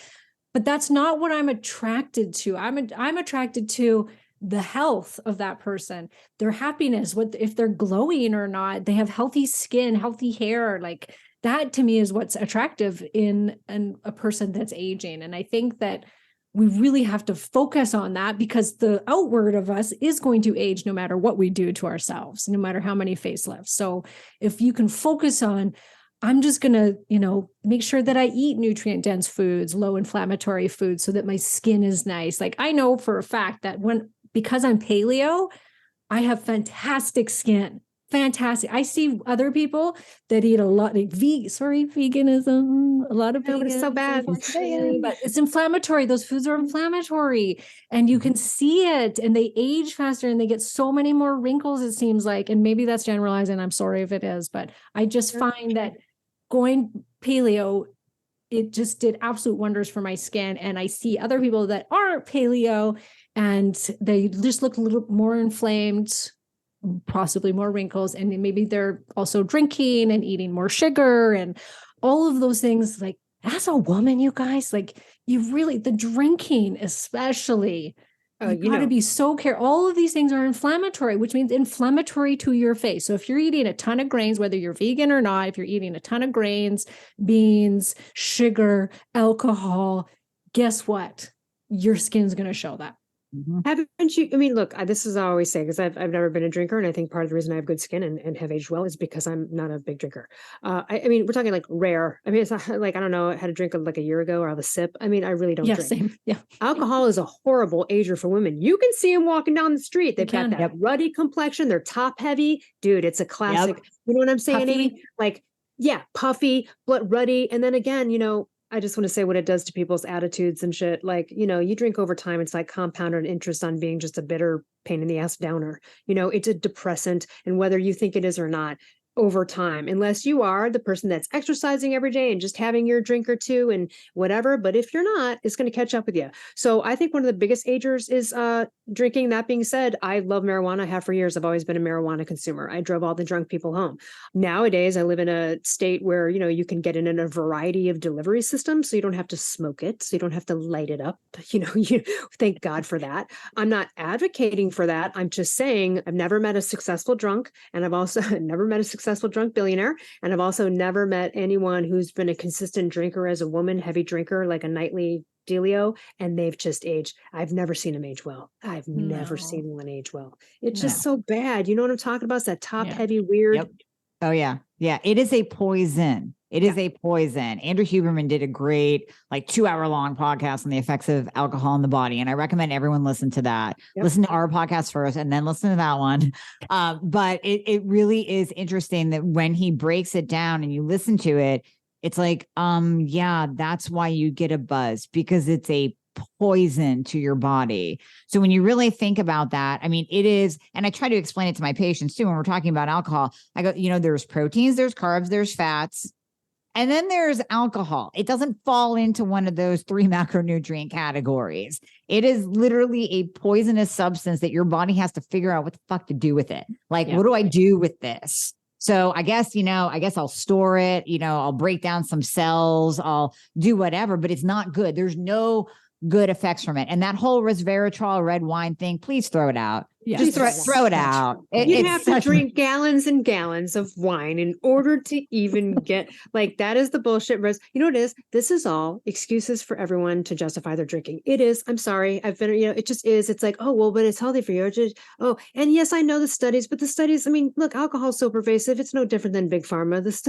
but that's not what I'm attracted to. I'm attracted to the health of that person, their happiness, what if they're glowing or not, they have healthy skin, healthy hair. Like that to me is what's attractive in a person that's aging. And I think that we really have to focus on that, because the outward of us is going to age no matter what we do to ourselves, no matter how many facelifts. So if you can focus on, I'm just going to, make sure that I eat nutrient dense foods, low inflammatory foods, so that my skin is nice. Like I know for a fact that because I'm paleo, I have fantastic skin. Fantastic. I see other people that eat a lot like veganism, a lot of No, but it's so bad. but it's inflammatory. Those foods are inflammatory and you can see it, and they age faster and they get so many more wrinkles, it seems like. And maybe that's generalizing. I'm sorry if it is, but I just find that going paleo, it just did absolute wonders for my skin. And I see other people that aren't paleo and they just look a little more inflamed, possibly more wrinkles, and maybe they're also drinking and eating more sugar and all of those things. Like as a woman, you guys, like you really, the drinking especially, you got to be so careful. All of these things are inflammatory, which means inflammatory to your face. So if you're eating a ton of grains, whether you're vegan or not, if you're eating a ton of grains, beans, sugar, alcohol, guess what? Your skin's going to show that. Mm-hmm. Haven't you? I mean, look, this is what I always say, because I've never been a drinker, and I think part of the reason I have good skin and have aged well is because I'm not a big drinker. I mean, we're talking like rare. I mean, it's not like, I don't know, I had a drink like a year ago, or I have a sip. I mean, I really don't drink. Same. Yeah. Alcohol is a horrible ager for women. You can see them walking down the street. They've got that ruddy complexion. They're top heavy. Dude, it's a classic. Yep. You know what I'm saying, Puffy. Amy? Like, yeah, puffy, but ruddy. And then again, I just want to say what it does to people's attitudes and shit. Like, you drink over time, it's like compounded interest on being just a bitter pain in the ass downer. It's a depressant. And whether you think it is or not, over time, unless you are the person that's exercising every day and just having your drink or two and whatever. But if you're not, it's going to catch up with you. So I think one of the biggest agers is drinking. That being said, I love marijuana. I have for years. I've always been a marijuana consumer. I drove all the drunk people home. Nowadays, I live in a state where, you can get it in a variety of delivery systems. So you don't have to smoke it. So you don't have to light it up. You thank God for that. I'm not advocating for that. I'm just saying I've never met a successful drunk, and I've also never met a successful drunk billionaire. And I've also never met anyone who's been a consistent drinker as a woman, heavy drinker, like a nightly dealio, and they've just aged. I've never seen them age well. I've never seen one age well. It's just so bad. You know what I'm talking about? It's that top heavy, weird. Yep. Oh yeah. Yeah. It is a poison. It is a poison. Andrew Huberman did a great 2-hour long podcast on the effects of alcohol in the body. And I recommend everyone listen to that. Yep. Listen to our podcast first and then listen to that one. But it really is interesting that when he breaks it down and you listen to it, it's like, that's why you get a buzz, because it's a poison to your body. So when you really think about that, I mean, it is, and I try to explain it to my patients too, when we're talking about alcohol, I go, there's proteins, there's carbs, there's fats, and then there's alcohol. It doesn't fall into one of those 3 macronutrient categories. It is literally a poisonous substance that your body has to figure out what the fuck to do with it. Like, what do I do with this? So I guess, I'll store it, I'll break down some cells, I'll do whatever, but it's not good. There's no good effects from it. And that whole resveratrol red wine thing, please throw it out. Yeah. Just Just throw it such- out. You'd It's have to such- drink gallons and gallons of wine in order to even get like that is the bullshit. You know what it is? This is all excuses for everyone to justify their drinking. It is. I'm sorry. I've been, it just is. It's like, oh, well, but it's healthy for you. It's just, oh, and yes, I know the studies, but the studies, I mean, look, alcohol is so pervasive. It's no different than big pharma. It's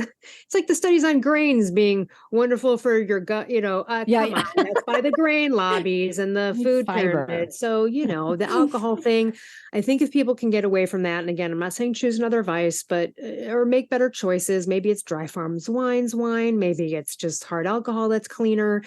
like the studies on grains being wonderful for your gut, Yeah, come yeah. on, that's by the grain lobbies and the Need food fiber. pyramid. So, the alcohol thing, I think if people can get away from that, and again, I'm not saying choose another vice, but or make better choices. Maybe it's Dry Farms wine. Maybe it's just hard alcohol that's cleaner.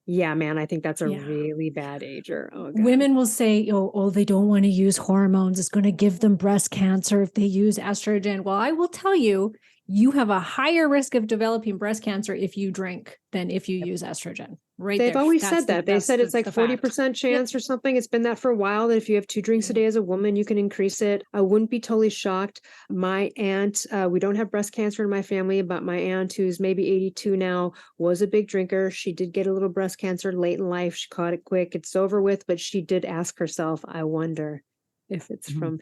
Yeah, man, I think that's a Yeah. really bad ager. Oh, God. Women will say, oh, they don't want to use hormones. It's going to give them breast cancer if they use estrogen. Well, I will tell you, you have a higher risk of developing breast cancer if you drink than if you use estrogen. Right. They've there. always That's said that. They that's said it's like the fact. 40% chance or something. It's been that for a while that if you have 2 drinks a day as a woman, you can increase it. I wouldn't be totally shocked. My aunt, we don't have breast cancer in my family, but my aunt, who's maybe 82 now, was a big drinker. She did get a little breast cancer late in life. She caught it quick. It's over with, but she did ask herself, I wonder if it's Mhm. from,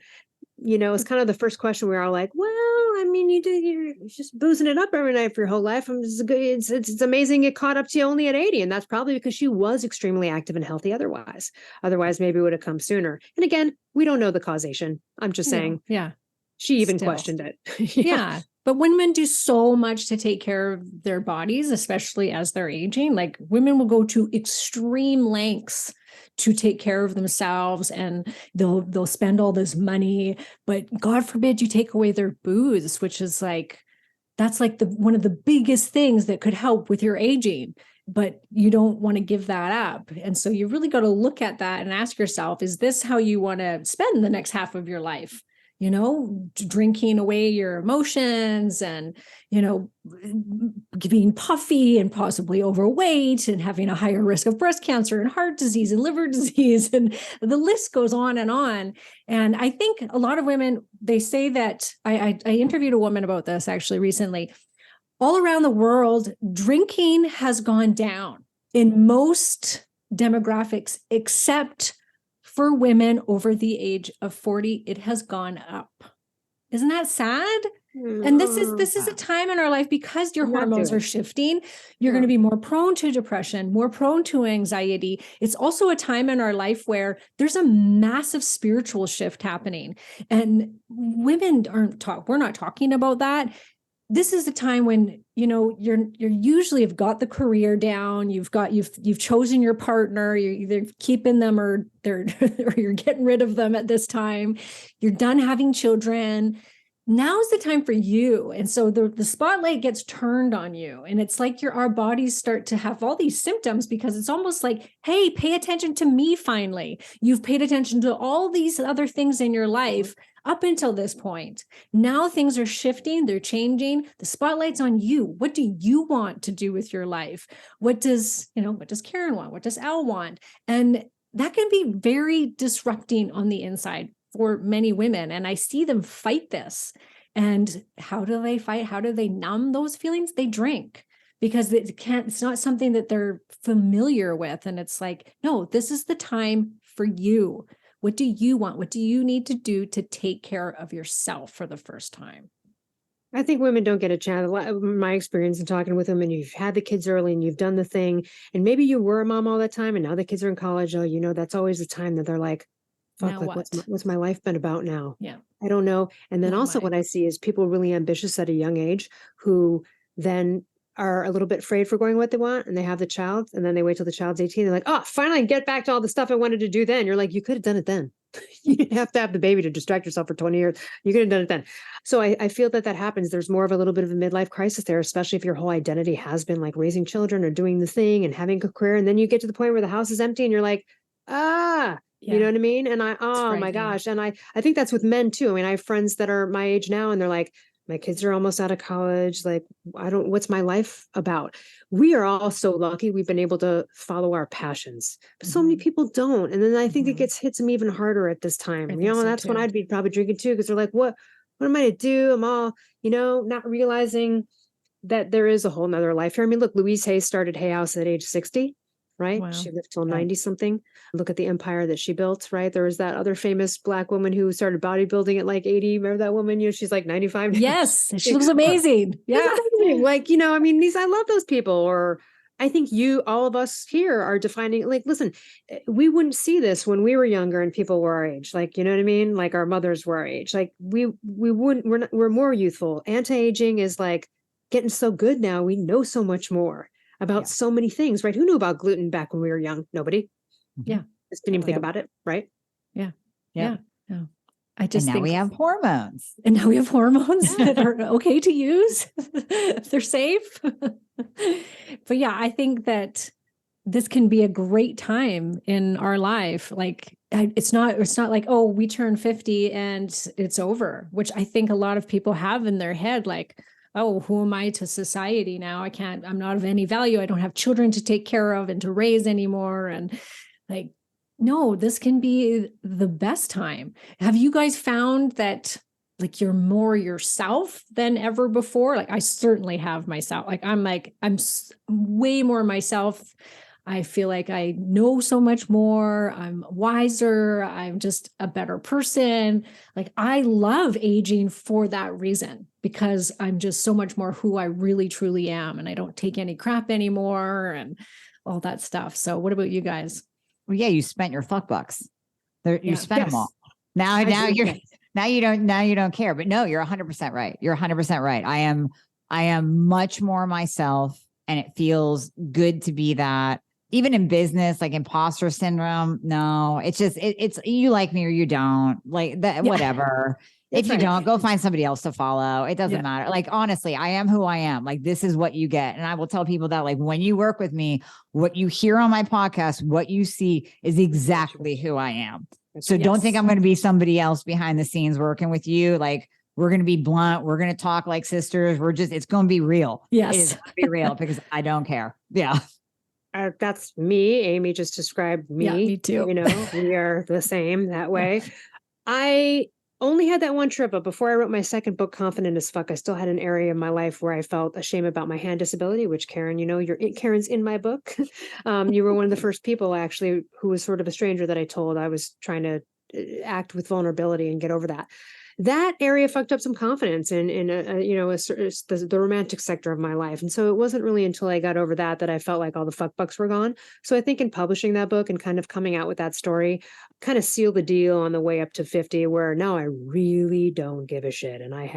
it's kind of the first question we're all like, well, I mean, you're just boozing it up every night for your whole life. It's amazing it caught up to you only at 80. And that's probably because she was extremely active and healthy otherwise. Otherwise, maybe it would have come sooner. And again, we don't know the causation. I'm just saying Yeah. she even Still. questioned it. Yeah. But women do so much to take care of their bodies, especially as they're aging. Like women will go to extreme lengths to take care of themselves, and they'll spend all this money, but God forbid you take away their booze, which is like, that's like one of the biggest things that could help with your aging, but you don't want to give that up. And so you really got to look at that and ask yourself, is this how you want to spend the next half of your life? Drinking away your emotions and, being puffy and possibly overweight and having a higher risk of breast cancer and heart disease and liver disease. And the list goes on and on. And I think a lot of women, they say that I interviewed a woman about this actually recently. All around the world, drinking has gone down in most demographics, except for women over the age of 40, it has gone up. Isn't that sad? And this is a time in our life, because your hormones are shifting, you're going to be more prone to depression, more prone to anxiety. It's also a time in our life where there's a massive spiritual shift happening, and women we're not talking about that. This is the time when, you're usually have got the career down. You've chosen your partner. You're either keeping them or or you're getting rid of them at this time. You're done having children. Now's the time for you. And so the spotlight gets turned on you. And it's like our bodies start to have all these symptoms, because it's almost like, hey, pay attention to me finally. You've paid attention to all these other things in your life up until this point. Now things are shifting, they're changing. The spotlight's on you. What do you want to do with your life? What does Karen want? What does Al want? And that can be very disrupting on the inside for many women. And I see them fight this. And how do they fight? How do they numb those feelings? They drink, because it's not something that they're familiar with. And it's like, no, this is the time for you. What do you want? What do you need to do to take care of yourself for the first time? I think women don't get a chance. My experience in talking with them, and you've had the kids early and you've done the thing, and maybe you were a mom all that time, and now the kids are in college. Oh, that's always the time that they're like, fuck, Now like what? what's my life been about now? Yeah. I don't know. And then Oh also my. what I see is people really ambitious at a young age who then are a little bit afraid for going what they want, and they have the child, and then they wait till the child's 18. They're like, oh, finally I can get back to all the stuff I wanted to do then. You're like, you could have done it then. You didn't have to have the baby to distract yourself for 20 years. You could have done it then. So I feel that happens. There's more of a little bit of a midlife crisis there, especially if your whole identity has been like raising children or doing the thing and having a career. And then you get to the point where the house is empty and you're like, you know what I mean? And oh my gosh. And I think that's with men too. I mean, I have friends that are my age now, and they're like, my kids are almost out of college. Like, what's my life about? We are all so lucky we've been able to follow our passions, but so many people don't. And then I think it hits them even harder at this time. That's when I'd be probably drinking too, because they're like, what am I to do? I'm all, not realizing that there is a whole nother life here. I mean, look, Louise Hay started Hay House at age 60. right? Wow. She lived till Yeah. 90 something. Look at the empire that she built, right? There was that other famous Black woman who started bodybuilding at like 80. Remember that woman? She's like 95 now. Yes, she looks amazing. Yeah. It's amazing. Like, I mean, I love those people. Or I think all of us here are defining, like, listen, we wouldn't see this when we were younger and people were our age. Like, you know what I mean? Like our mothers were our age. Like we wouldn't, we're more youthful. Anti-aging is like getting so good now. We know so much more about Yeah. so many things, right? Who knew about gluten back when we were young? Nobody. Yeah. Just didn't even think Yeah. about it, right? Yeah. Yeah. I And just now think we have hormones. and now we have hormones that are okay to use. They're safe. But yeah, I think that this can be a great time in our life. Like it's not like, oh, we turn 50 and it's over, which I think a lot of people have in their head, like, oh, who am I to society now? I'm not of any value. I don't have children to take care of and to raise anymore. And like, no, this can be the best time. Have you guys found that like you're more yourself than ever before? Like I certainly have myself. Like I'm way more myself. I feel like I know so much more. I'm wiser. I'm just a better person. Like I love aging for that reason, because I'm just so much more who I really truly am. And I don't take any crap anymore and all that stuff. So what about you guys? Well, yeah, you spent your fuck bucks. You Yeah. spent them all. Now I you agree. don't care. But no, you're 100% right. You're 100% right. I am much more myself, and it feels good to be that. Even in business, like imposter syndrome. No, it's just it's you like me or you don't, like that. Yeah. Whatever. That's If you right. don't, go find somebody else to follow. It doesn't Yeah. matter. Like, honestly, I am who I am. Like, this is what you get. And I will tell people that, like, when you work with me, what you hear on my podcast, what you see is exactly who I am. So don't think Yes. I'm going to be somebody else behind the scenes working with you. Like, we're going to be blunt. We're going to talk like sisters. It's going to be real. Yes. It is going to be real because I don't care. Yeah. That's me. Amy just described me. Yeah, me too. We are the same that way. I only had that one trip, but before I wrote my second book, Confident as Fuck, I still had an area of my life where I felt ashamed about my hand disability, which Karen, Karen's in my book. You were one of the first people actually who was sort of a stranger that I told I was trying to act with vulnerability and get over that. That area fucked up some confidence in the romantic sector of my life. And so it wasn't really until I got over that I felt like all the fuck bucks were gone. So I think in publishing that book and kind of coming out with that story, kind of sealed the deal on the way up to 50, where now I really don't give a shit. And I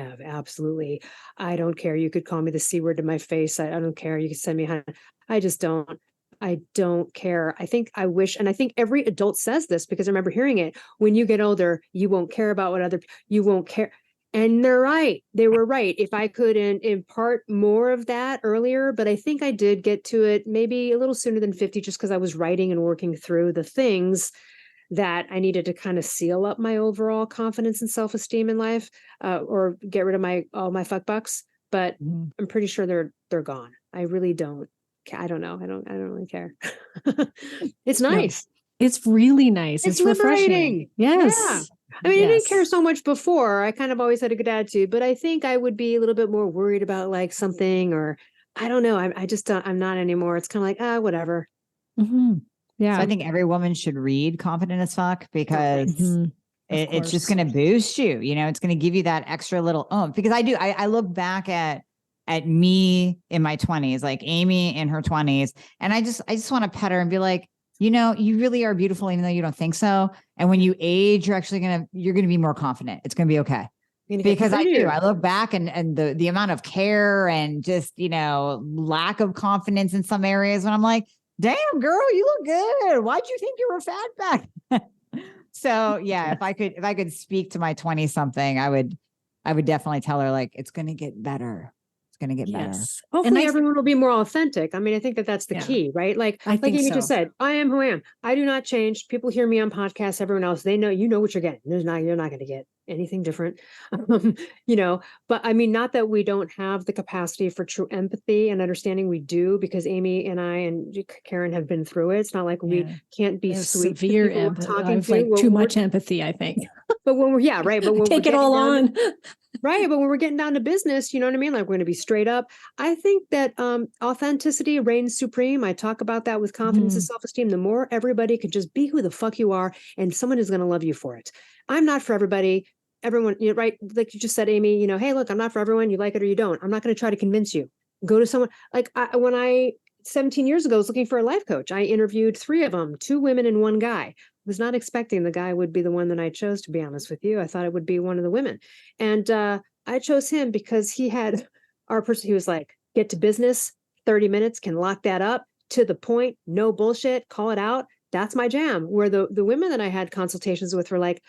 don't care. You could call me the C word to my face. I don't care. You can send me, I don't care. I think every adult says this because I remember hearing it. When you get older, you won't care about you won't care. And they're right. They were right. If I could impart more of that earlier, but I think I did get to it maybe a little sooner than 50, just because I was writing and working through the things that I needed to kind of seal up my overall confidence and self-esteem in life, or get rid of all my fuck bucks. But I'm pretty sure they're gone. I really don't. I don't know. I don't really care. It's nice. It's really nice. It's refreshing. liberating. Yes. Yeah. I mean, I didn't care Yes. so much before. I kind of always had a good attitude, but I think I would be a little bit more worried about like something, or I don't know. I just don't, I'm not anymore. It's kind of like, whatever. Mhm. Yeah. So I think every woman should read Confident as Fuck because Mhm. it's just course. going to boost you. It's going to give you that extra little because I look back at me in my 20s, like Amy in her 20s, and I just want to pet her and be like, you really are beautiful, even though you don't think so. And when you age, you're going to be more confident. It's going to be okay. Because I look back and the amount of care and just, lack of confidence in some areas when I'm like, damn girl, you look good. Why'd you think you were fat back? So yeah, if I could speak to my 20 something, I would definitely tell her like, it's going to get better. Going to get better. Yes. Hopefully everyone will be more authentic. I mean, I think that's the Yeah. key, right? Like think Amy so. just said, I am who I am. I do not change. People hear me on podcasts, everyone else, they know, what you're getting. You're not going to get anything different. But I mean, not that we don't have the capacity for true empathy and understanding. We do, because Amy and I and Karen have been through it. It's not like we can't be There's sweet. to severe people we're empathy. talking I've to. like We're- too we're- much empathy, I think. But when we're, yeah, right. But when Take we're it all getting down on. right. But when we're getting down to business, you know what I mean? Like we're going to be straight up. I think that authenticity reigns supreme. I talk about that with confidence and self-esteem. The more everybody could just be who the fuck you are, and someone is going to love you for it. I'm not for everybody. Everyone, you know, right? Like you just said, Amy, you know, hey, look, I'm not for everyone. You like it or you don't. I'm not going to try to convince you. Go to someone like when I 17 years ago was looking for a life coach. I interviewed 3 of them, 2 women and 1 guy. Was not expecting the guy would be the one that I chose, to be honest with you. I thought it would be one of the women. And I chose him because he had our person. He was like, get to business, 30 minutes, can lock that up, to the point, no bullshit, call it out. That's my jam. Where the women that I had consultations with were like,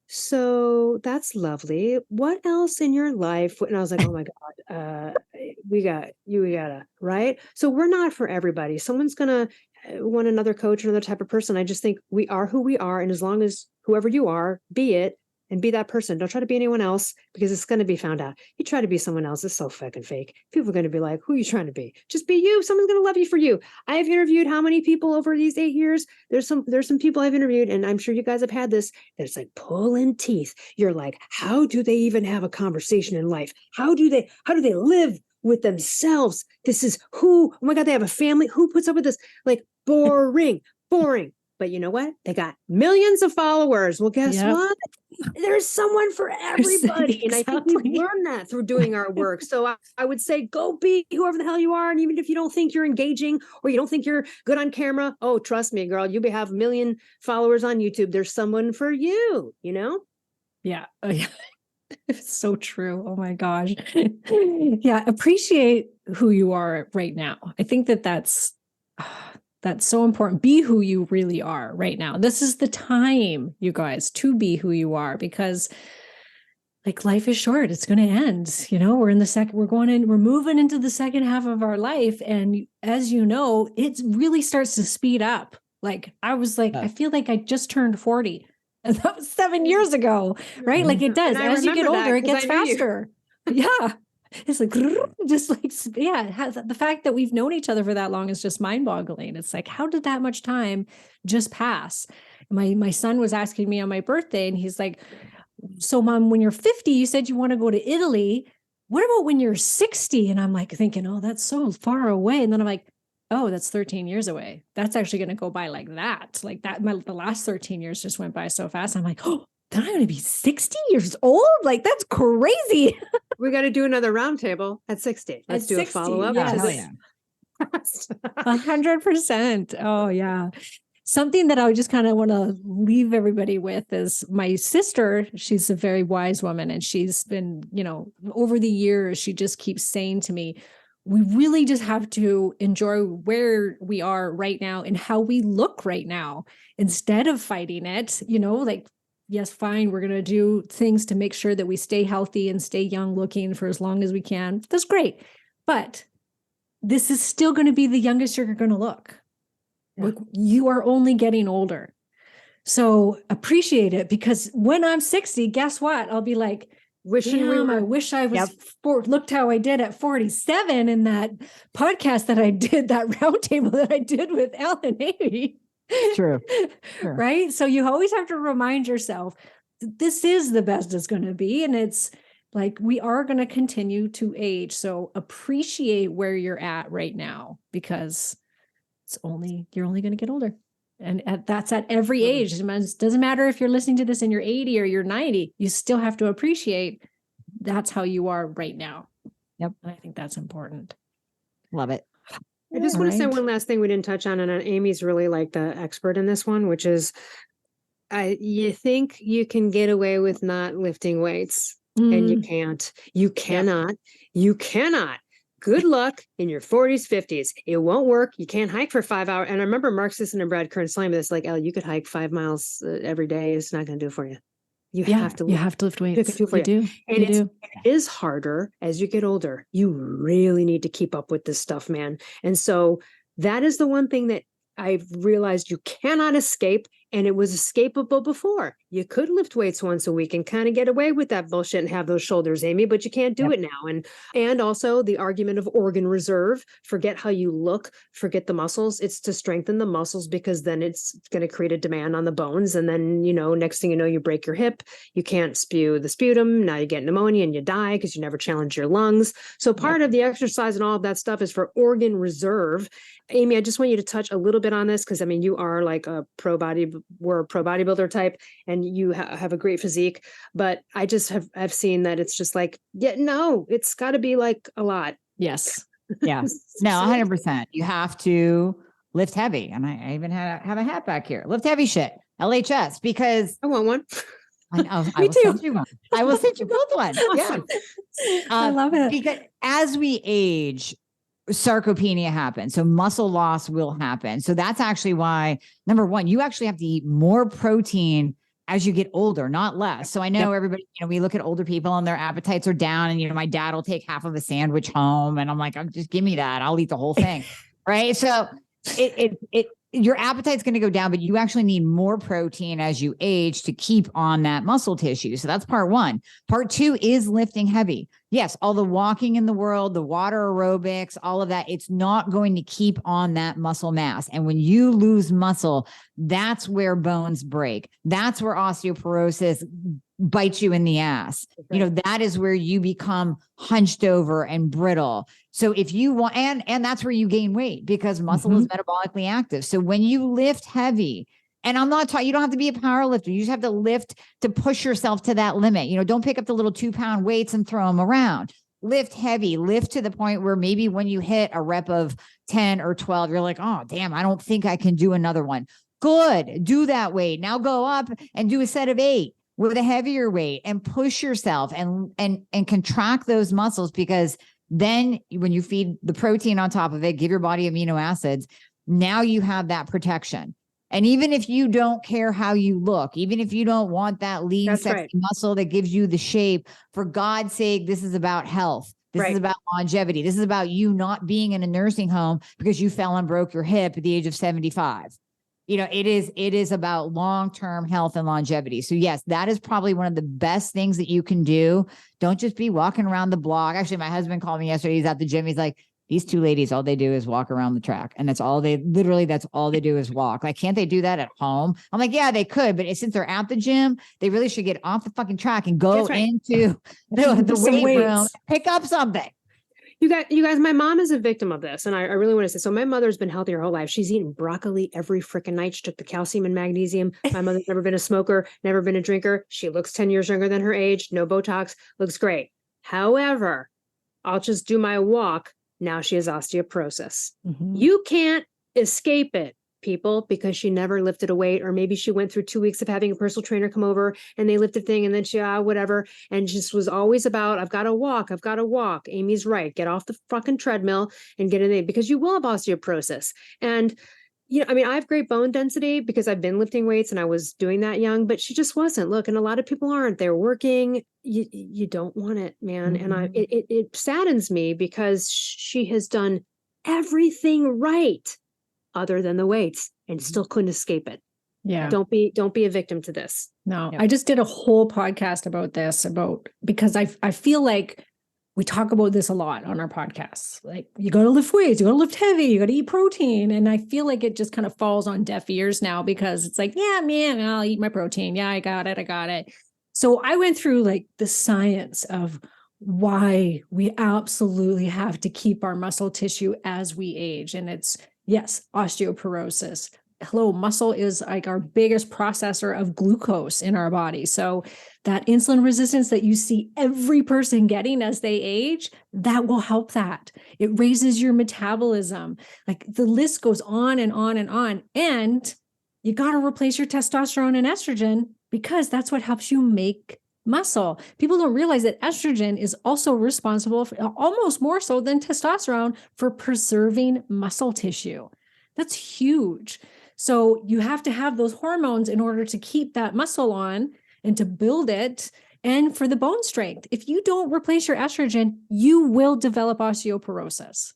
so that's lovely. What else in your life? And I was like, oh my God, we gotta, right? So we're not for everybody. Someone's gonna want another coach, another type of person. I just think we are who we are. And as long as whoever you are, be it, and be that person. Don't try to be anyone else, because it's going to be found out. You try to be someone else, it's so fucking fake. People are going to be like, who are you trying to be? Just be you. Someone's going to love you for you. I've interviewed how many people over these 8 years? There's some people I've interviewed, and I'm sure you guys have had this, that it's like pulling teeth. You're like, how do they even have a conversation in life? How do they live with themselves? This is who, oh my God, they have a family. Who puts up with this? Like boring. But you know what? They got millions of followers. Well, guess what? There's someone for everybody. And I think we've learned that through doing our work. So I would say, go be whoever the hell you are. And even if you don't think you're engaging or you don't think you're good on camera, oh, trust me, girl, you have 1 million followers on YouTube. There's someone for you, you know? Yeah. It's so true. Oh my gosh. Yeah. Appreciate who you are right now. I think that's so important. Be who you really are right now. This is the time, you guys, to be who you are, because like life is short. It's going to end. You know, we're moving into the second half of our life. And as you know, it really starts to speed up. Like I was like, I feel like I just turned 40. And that was 7 years ago, right? Like it does. As you get older, it gets faster. Yeah. It's like, just like, yeah, the fact that we've known each other for that long is just mind boggling. It's like, how did that much time just pass? My son was asking me on my birthday, and he's like, so Mom, when you're 50, you said you want to go to Italy. What about when you're 60? And I'm like thinking, oh, that's so far away. And then I'm like, oh, that's 13 years away. That's actually going to go by like that. Like that, the last 13 years just went by so fast. I'm like, oh, then I'm going to be 60 years old? Like, that's crazy. We got to do another roundtable at 60. Let's do 60, a follow-up. Yes. 100%. Oh, yeah. Something that I just kind of want to leave everybody with is my sister. She's a very wise woman, and she's been, you know, over the years, she just keeps saying to me, we really just have to enjoy where we are right now and how we look right now instead of fighting it, you know, like, yes, fine, we're going to do things to make sure that we stay healthy and stay young looking for as long as we can. That's great. But this is still going to be the youngest you're going to look. Yeah. Look, you are only getting older. So appreciate it, because when I'm 60, guess what? I'll be like, I wish I was looked how I did at 47 in that podcast that I did, that roundtable that I did with Al and Amy. True. Right? So you always have to remind yourself that this is the best it's going to be. And it's like, we are going to continue to age. So appreciate where you're at right now, because you're only going to get older. And that's at every age. It doesn't matter if you're listening to this and you're 80 or you're 90, you still have to appreciate that's how you are right now. Yep. And I think that's important. Love it. I just want to say one last thing we didn't touch on, and Amy's really like the expert in this one, which is you think you can get away with not lifting weights, and you can't. You cannot. You cannot. Good luck in your 40s, 50s. It won't work. You can't hike for 5 hours. And I remember Mark Sisson and Brad Kern telling me this, like, you could hike 5 miles every day. It's not going to do it for you. You have to lift weights. You do. And it is harder as you get older. You really need to keep up with this stuff, man. And so that is the one thing that I've realized you cannot escape. And it was escapable before. you could lift weights once a week and kind of get away with that bullshit and have those shoulders, Amy, but you can't do Yep. it now. And also the argument of organ reserve, forget how you look, forget the muscles. It's to strengthen the muscles, because then it's going to create a demand on the bones. And then, next thing you know, you break your hip, you can't spew the sputum. Now you get pneumonia and you die because you never challenge your lungs. So part of the exercise and all of that stuff is for organ reserve. Amy, I just want you to touch a little bit on this, because I mean, you are like we're a pro bodybuilder type, and you have a great physique, but I just have seen that it's just like, yeah, no, it's got to be like a lot. Yes. Yeah. No, 100%. You have to lift heavy. And I even have a hat back here. Lift heavy shit. LHS, because I want one. I Me will too. send you one. I will send you both one. Yeah. I love it. Because as we age, sarcopenia happens. So muscle loss will happen. So that's actually why, number one, you actually have to eat more protein as you get older, not less. So I know everybody, we look at older people and their appetites are down, and, my dad will take half of a sandwich home, and I'm like, just give me that. I'll eat the whole thing. Right. So your appetite's going to go down, but you actually need more protein as you age to keep on that muscle tissue. So that's part one. Part two is lifting heavy. Yes, all the walking in the world, the water aerobics, all of that, it's not going to keep on that muscle mass. And when you lose muscle, that's where bones break. That's where osteoporosis bites you in the ass. Right. That is where you become hunched over and brittle. So if you want, and that's where you gain weight, because muscle is metabolically active. So when you lift heavy, and I'm not talking, you don't have to be a power lifter. You just have to lift to push yourself to that limit. Don't pick up the little 2-pound weights and throw them around. Lift heavy, lift to the point where maybe when you hit a rep of 10 or 12, you're like, oh, damn, I don't think I can do another one. Good. Do that weight. Now go up and do a set of 8 with a heavier weight and push yourself and contract those muscles, because then when you feed the protein on top of it, give your body amino acids, now you have that protection. And even if you don't care how you look, even if you don't want that lean, sexy muscle that gives you the shape, for God's sake, this is about health. This is about longevity. This is about you not being in a nursing home because you fell and broke your hip at the age of 75. It is about long-term health and longevity. So yes, that is probably one of the best things that you can do. Don't just be walking around the block. Actually, my husband called me yesterday. He's at the gym. He's like, these two ladies, all they do is walk around the track. And that's all they do is walk. Like, can't they do that at home? I'm like, yeah, they could. But since they're at the gym, they really should get off the fucking track and go into the weight room, pick up something. You guys, my mom is a victim of this. And I really want to say, so my mother's been healthy her whole life. She's eaten broccoli every freaking night. She took the calcium and magnesium. My mother's never been a smoker, never been a drinker. She looks 10 years younger than her age. No Botox, looks great. However, I'll just do my walk. Now she has osteoporosis. You can't escape it, people, because she never lifted a weight, or maybe she went through 2 weeks of having a personal trainer come over and they lifted thing, and then she whatever, and just was always about, I've got to walk. Amy's right. Get off the fucking treadmill and get in there, because you will have osteoporosis. And I have great bone density because I've been lifting weights and I was doing that young, but she just wasn't. Look, and a lot of people aren't. They're working. You don't want it, man. And it saddens me, because she has done everything right other than the weights and still couldn't escape it. Yeah. Don't be a victim to this. No, I just did a whole podcast about this, because I feel like we talk about this a lot on our podcasts. Like, you got to lift weights, you got to lift heavy, you got to eat protein. And I feel like it just kind of falls on deaf ears now, because it's like, yeah, man, I'll eat my protein. Yeah, I got it. So I went through like the science of why we absolutely have to keep our muscle tissue as we age. And it's, yes, osteoporosis. Hello, muscle is like our biggest processor of glucose in our body. So that insulin resistance that you see every person getting as they age, that will help that. It raises your metabolism. Like, the list goes on and on and on. And you got to replace your testosterone and estrogen, because that's what helps you make muscle. People don't realize that estrogen is also responsible for, almost more so than testosterone, for preserving muscle tissue. That's huge. So you have to have those hormones in order to keep that muscle on and to build it, and for the bone strength. If you don't replace your estrogen, you will develop osteoporosis.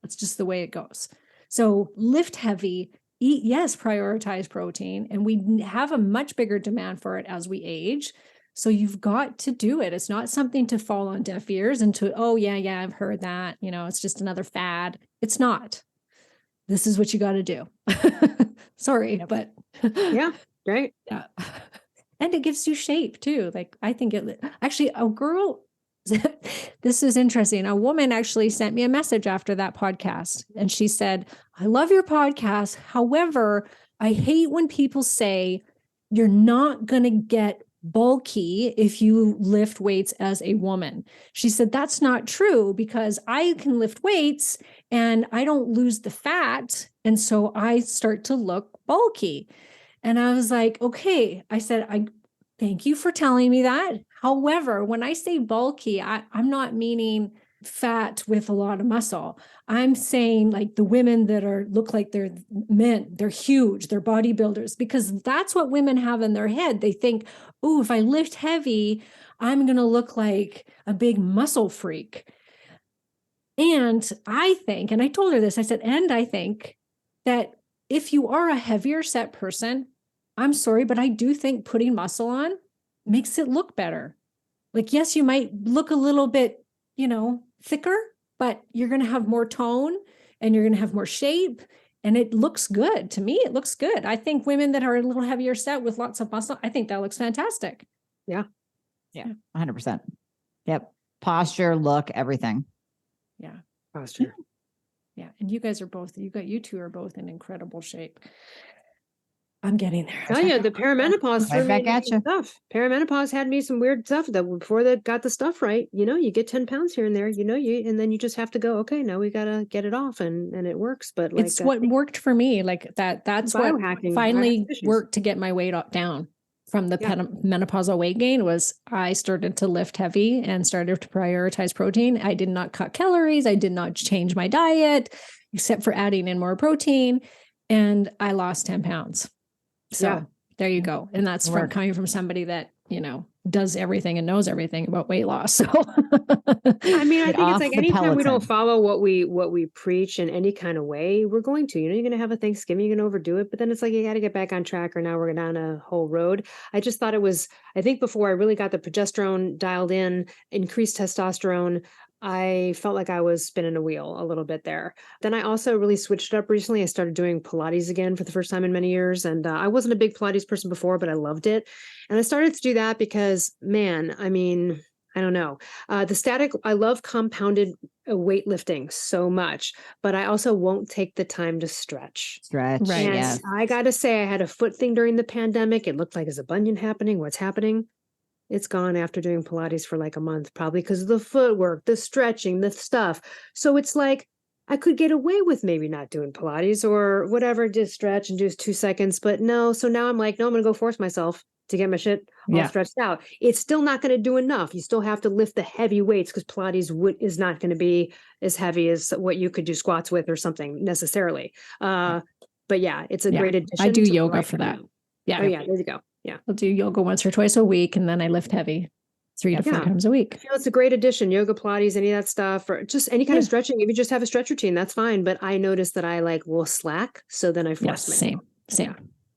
That's just the way it goes. So lift heavy, eat, yes, prioritize protein. And we have a much bigger demand for it as we age. So you've got to do it. It's not something to fall on deaf ears and to, oh, yeah, I've heard that. It's just another fad. It's not. This is what you got to do. Sorry, but Yeah. Right. yeah. And it gives you shape too. Like I think it actually a girl, this is interesting. A woman actually sent me a message after that podcast and she said, I love your podcast. However, I hate when people say you're not going to get bulky if you lift weights as a woman. She said, that's not true because I can lift weights and I don't lose the fat. And so I start to look bulky. And I was like, okay. I said, I thank you for telling me that. However, when I say bulky, I'm not meaning fat with a lot of muscle. I'm saying like the women that look like they're men, they're huge, they're bodybuilders, because that's what women have in their head. They think, oh, if I lift heavy, I'm going to look like a big muscle freak. And I think, and I told her this, I said, and I think that if you are a heavier set person, I'm sorry, but I do think putting muscle on makes it look better. Like, yes, you might look a little bit, thicker, but you're going to have more tone and you're going to have more shape. And it looks good. To me, it looks good. I think women that are a little heavier set with lots of muscle, I think that looks fantastic. Yeah. 100%. Yep. Posture, look, everything. Yeah. Posture. Yeah. And you two are both in incredible shape. I'm getting there. Oh yeah, the perimenopause Right back threw me at you. stuff. Perimenopause had me some weird stuff that before they got the stuff right, you get 10 pounds here and there, and then you just have to go, okay, now we gotta get it off and it works. But like It's what worked for me. Like that's what biohacking, finally issues. worked to get my weight down from the menopausal weight gain was I started to lift heavy and started to prioritize protein. I did not cut calories. I did not change my diet except for adding in more protein. And I lost 10 pounds. So there you go. And that's from coming from somebody that, does everything and knows everything about weight loss. So I mean, I think it's like anytime we don't Peloton. follow what we preach in any kind of way, we're going to, you're going to have a Thanksgiving, you're going to overdo it, but then it's like, you got to get back on track or now we're down a whole road. I just thought I think before I really got the progesterone dialed in, increased testosterone, I felt like I was spinning a wheel a little bit there. Then I also really switched it up recently. I started doing Pilates again for the first time in many years. And I wasn't a big Pilates person before, but I loved it. And I started to do that because, man, I mean, I don't know. I love compounded weightlifting so much, but I also won't take the time to stretch. Right. And Yes. I got to say, I had a foot thing during the pandemic. It looked like, is a bunion happening? What's happening? It's gone after doing Pilates for like a month, probably because of the footwork, the stretching, the stuff. So it's like I could get away with maybe not doing Pilates or whatever, just stretch and do 2 seconds. But no, so now I'm like, no, I'm going to go force myself to get my shit all stretched out. It's still not going to do enough. You still have to lift the heavy weights because Pilates is not going to be as heavy as what you could do squats with or something necessarily. But yeah, it's a great addition. I do yoga for that. Yeah. Oh yeah, there you go. Yeah. I'll do yoga once or twice a week and then I lift heavy 3 to 4 times a week. It's a great addition. Yoga, Pilates, any of that stuff, or just any kind of stretching. If you just have a stretch routine, that's fine. But I noticed that I will slack. So then I force myself. Same.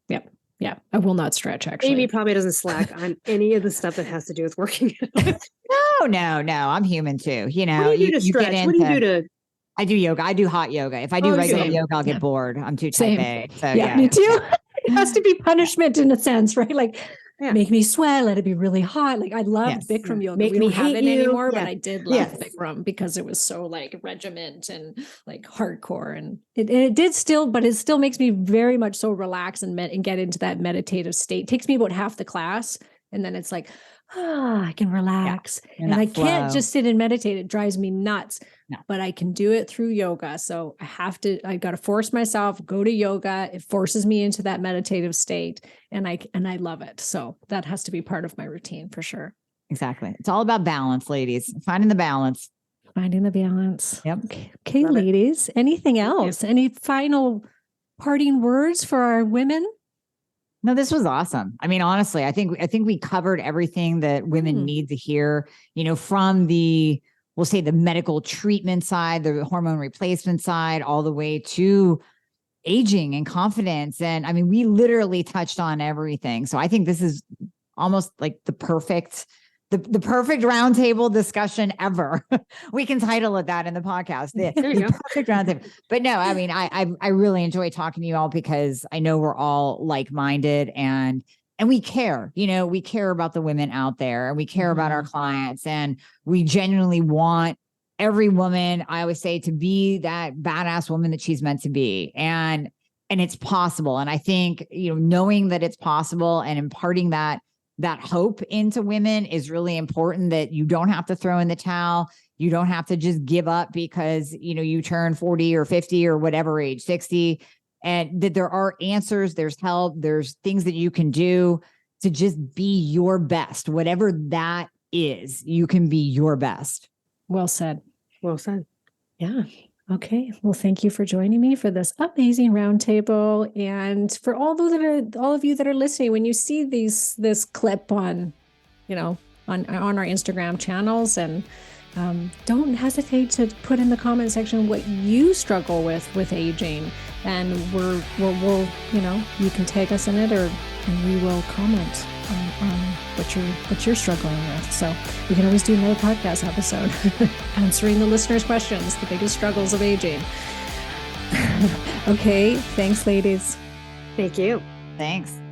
Yep. Yeah. I will not stretch actually. Amy probably doesn't slack on any of the stuff that has to do with working. No. I'm human too. What do you do to stretch? What do you do to? I do yoga. I do hot yoga. If I do regular yoga, I'll get bored. I'm too type A. So me too. It has to be punishment in a sense, right? Like make me sweat, let it be really hot. Like I loved Bikram yoga. We don't have it anymore, but I did love Bikram because it was so like regiment and like hardcore. And it did still, but it still makes me very much so relax and get into that meditative state. It takes me about half the class. And then it's like, I can relax. And I can't just sit and meditate. It drives me nuts. No. But I can do it through yoga. So I got to force myself, go to yoga. It forces me into that meditative state. And I love it. So that has to be part of my routine for sure. Exactly. It's all about balance, ladies. Finding the balance. Yep. Okay, ladies. Anything else? Any final parting words for our women? No, this was awesome. I mean, honestly, I think we covered everything that women need to hear, from we'll say the medical treatment side, the hormone replacement side, all the way to aging and confidence. And I mean, we literally touched on everything. So I think this is almost like the perfect roundtable discussion ever. We can title it that in the podcast. There you The go. perfect roundtable. But no, I mean, I really enjoy talking to you all because I know we're all like-minded and we care, we care about the women out there and we care about our clients, and we genuinely want every woman, I always say, to be that badass woman that she's meant to be. And it's possible. And I think, knowing that it's possible and imparting that hope into women is really important, that you don't have to throw in the towel. You don't have to just give up because, you turn 40 or 50 or whatever age, 60, and that there are answers, there's help, there's things that you can do to just be your best. Whatever that is, you can be your best. Well said. Well said. Yeah. Okay. Well, thank you for joining me for this amazing roundtable, and for all of you that are listening. When you see this clip on, on our Instagram channels, and don't hesitate to put in the comment section what you struggle with aging, and we'll you can tag us in it, and we will comment on what you're struggling with. So we can always do another podcast episode answering the listeners' questions, the biggest struggles of aging. Okay, thanks, ladies. Thank you. Thanks.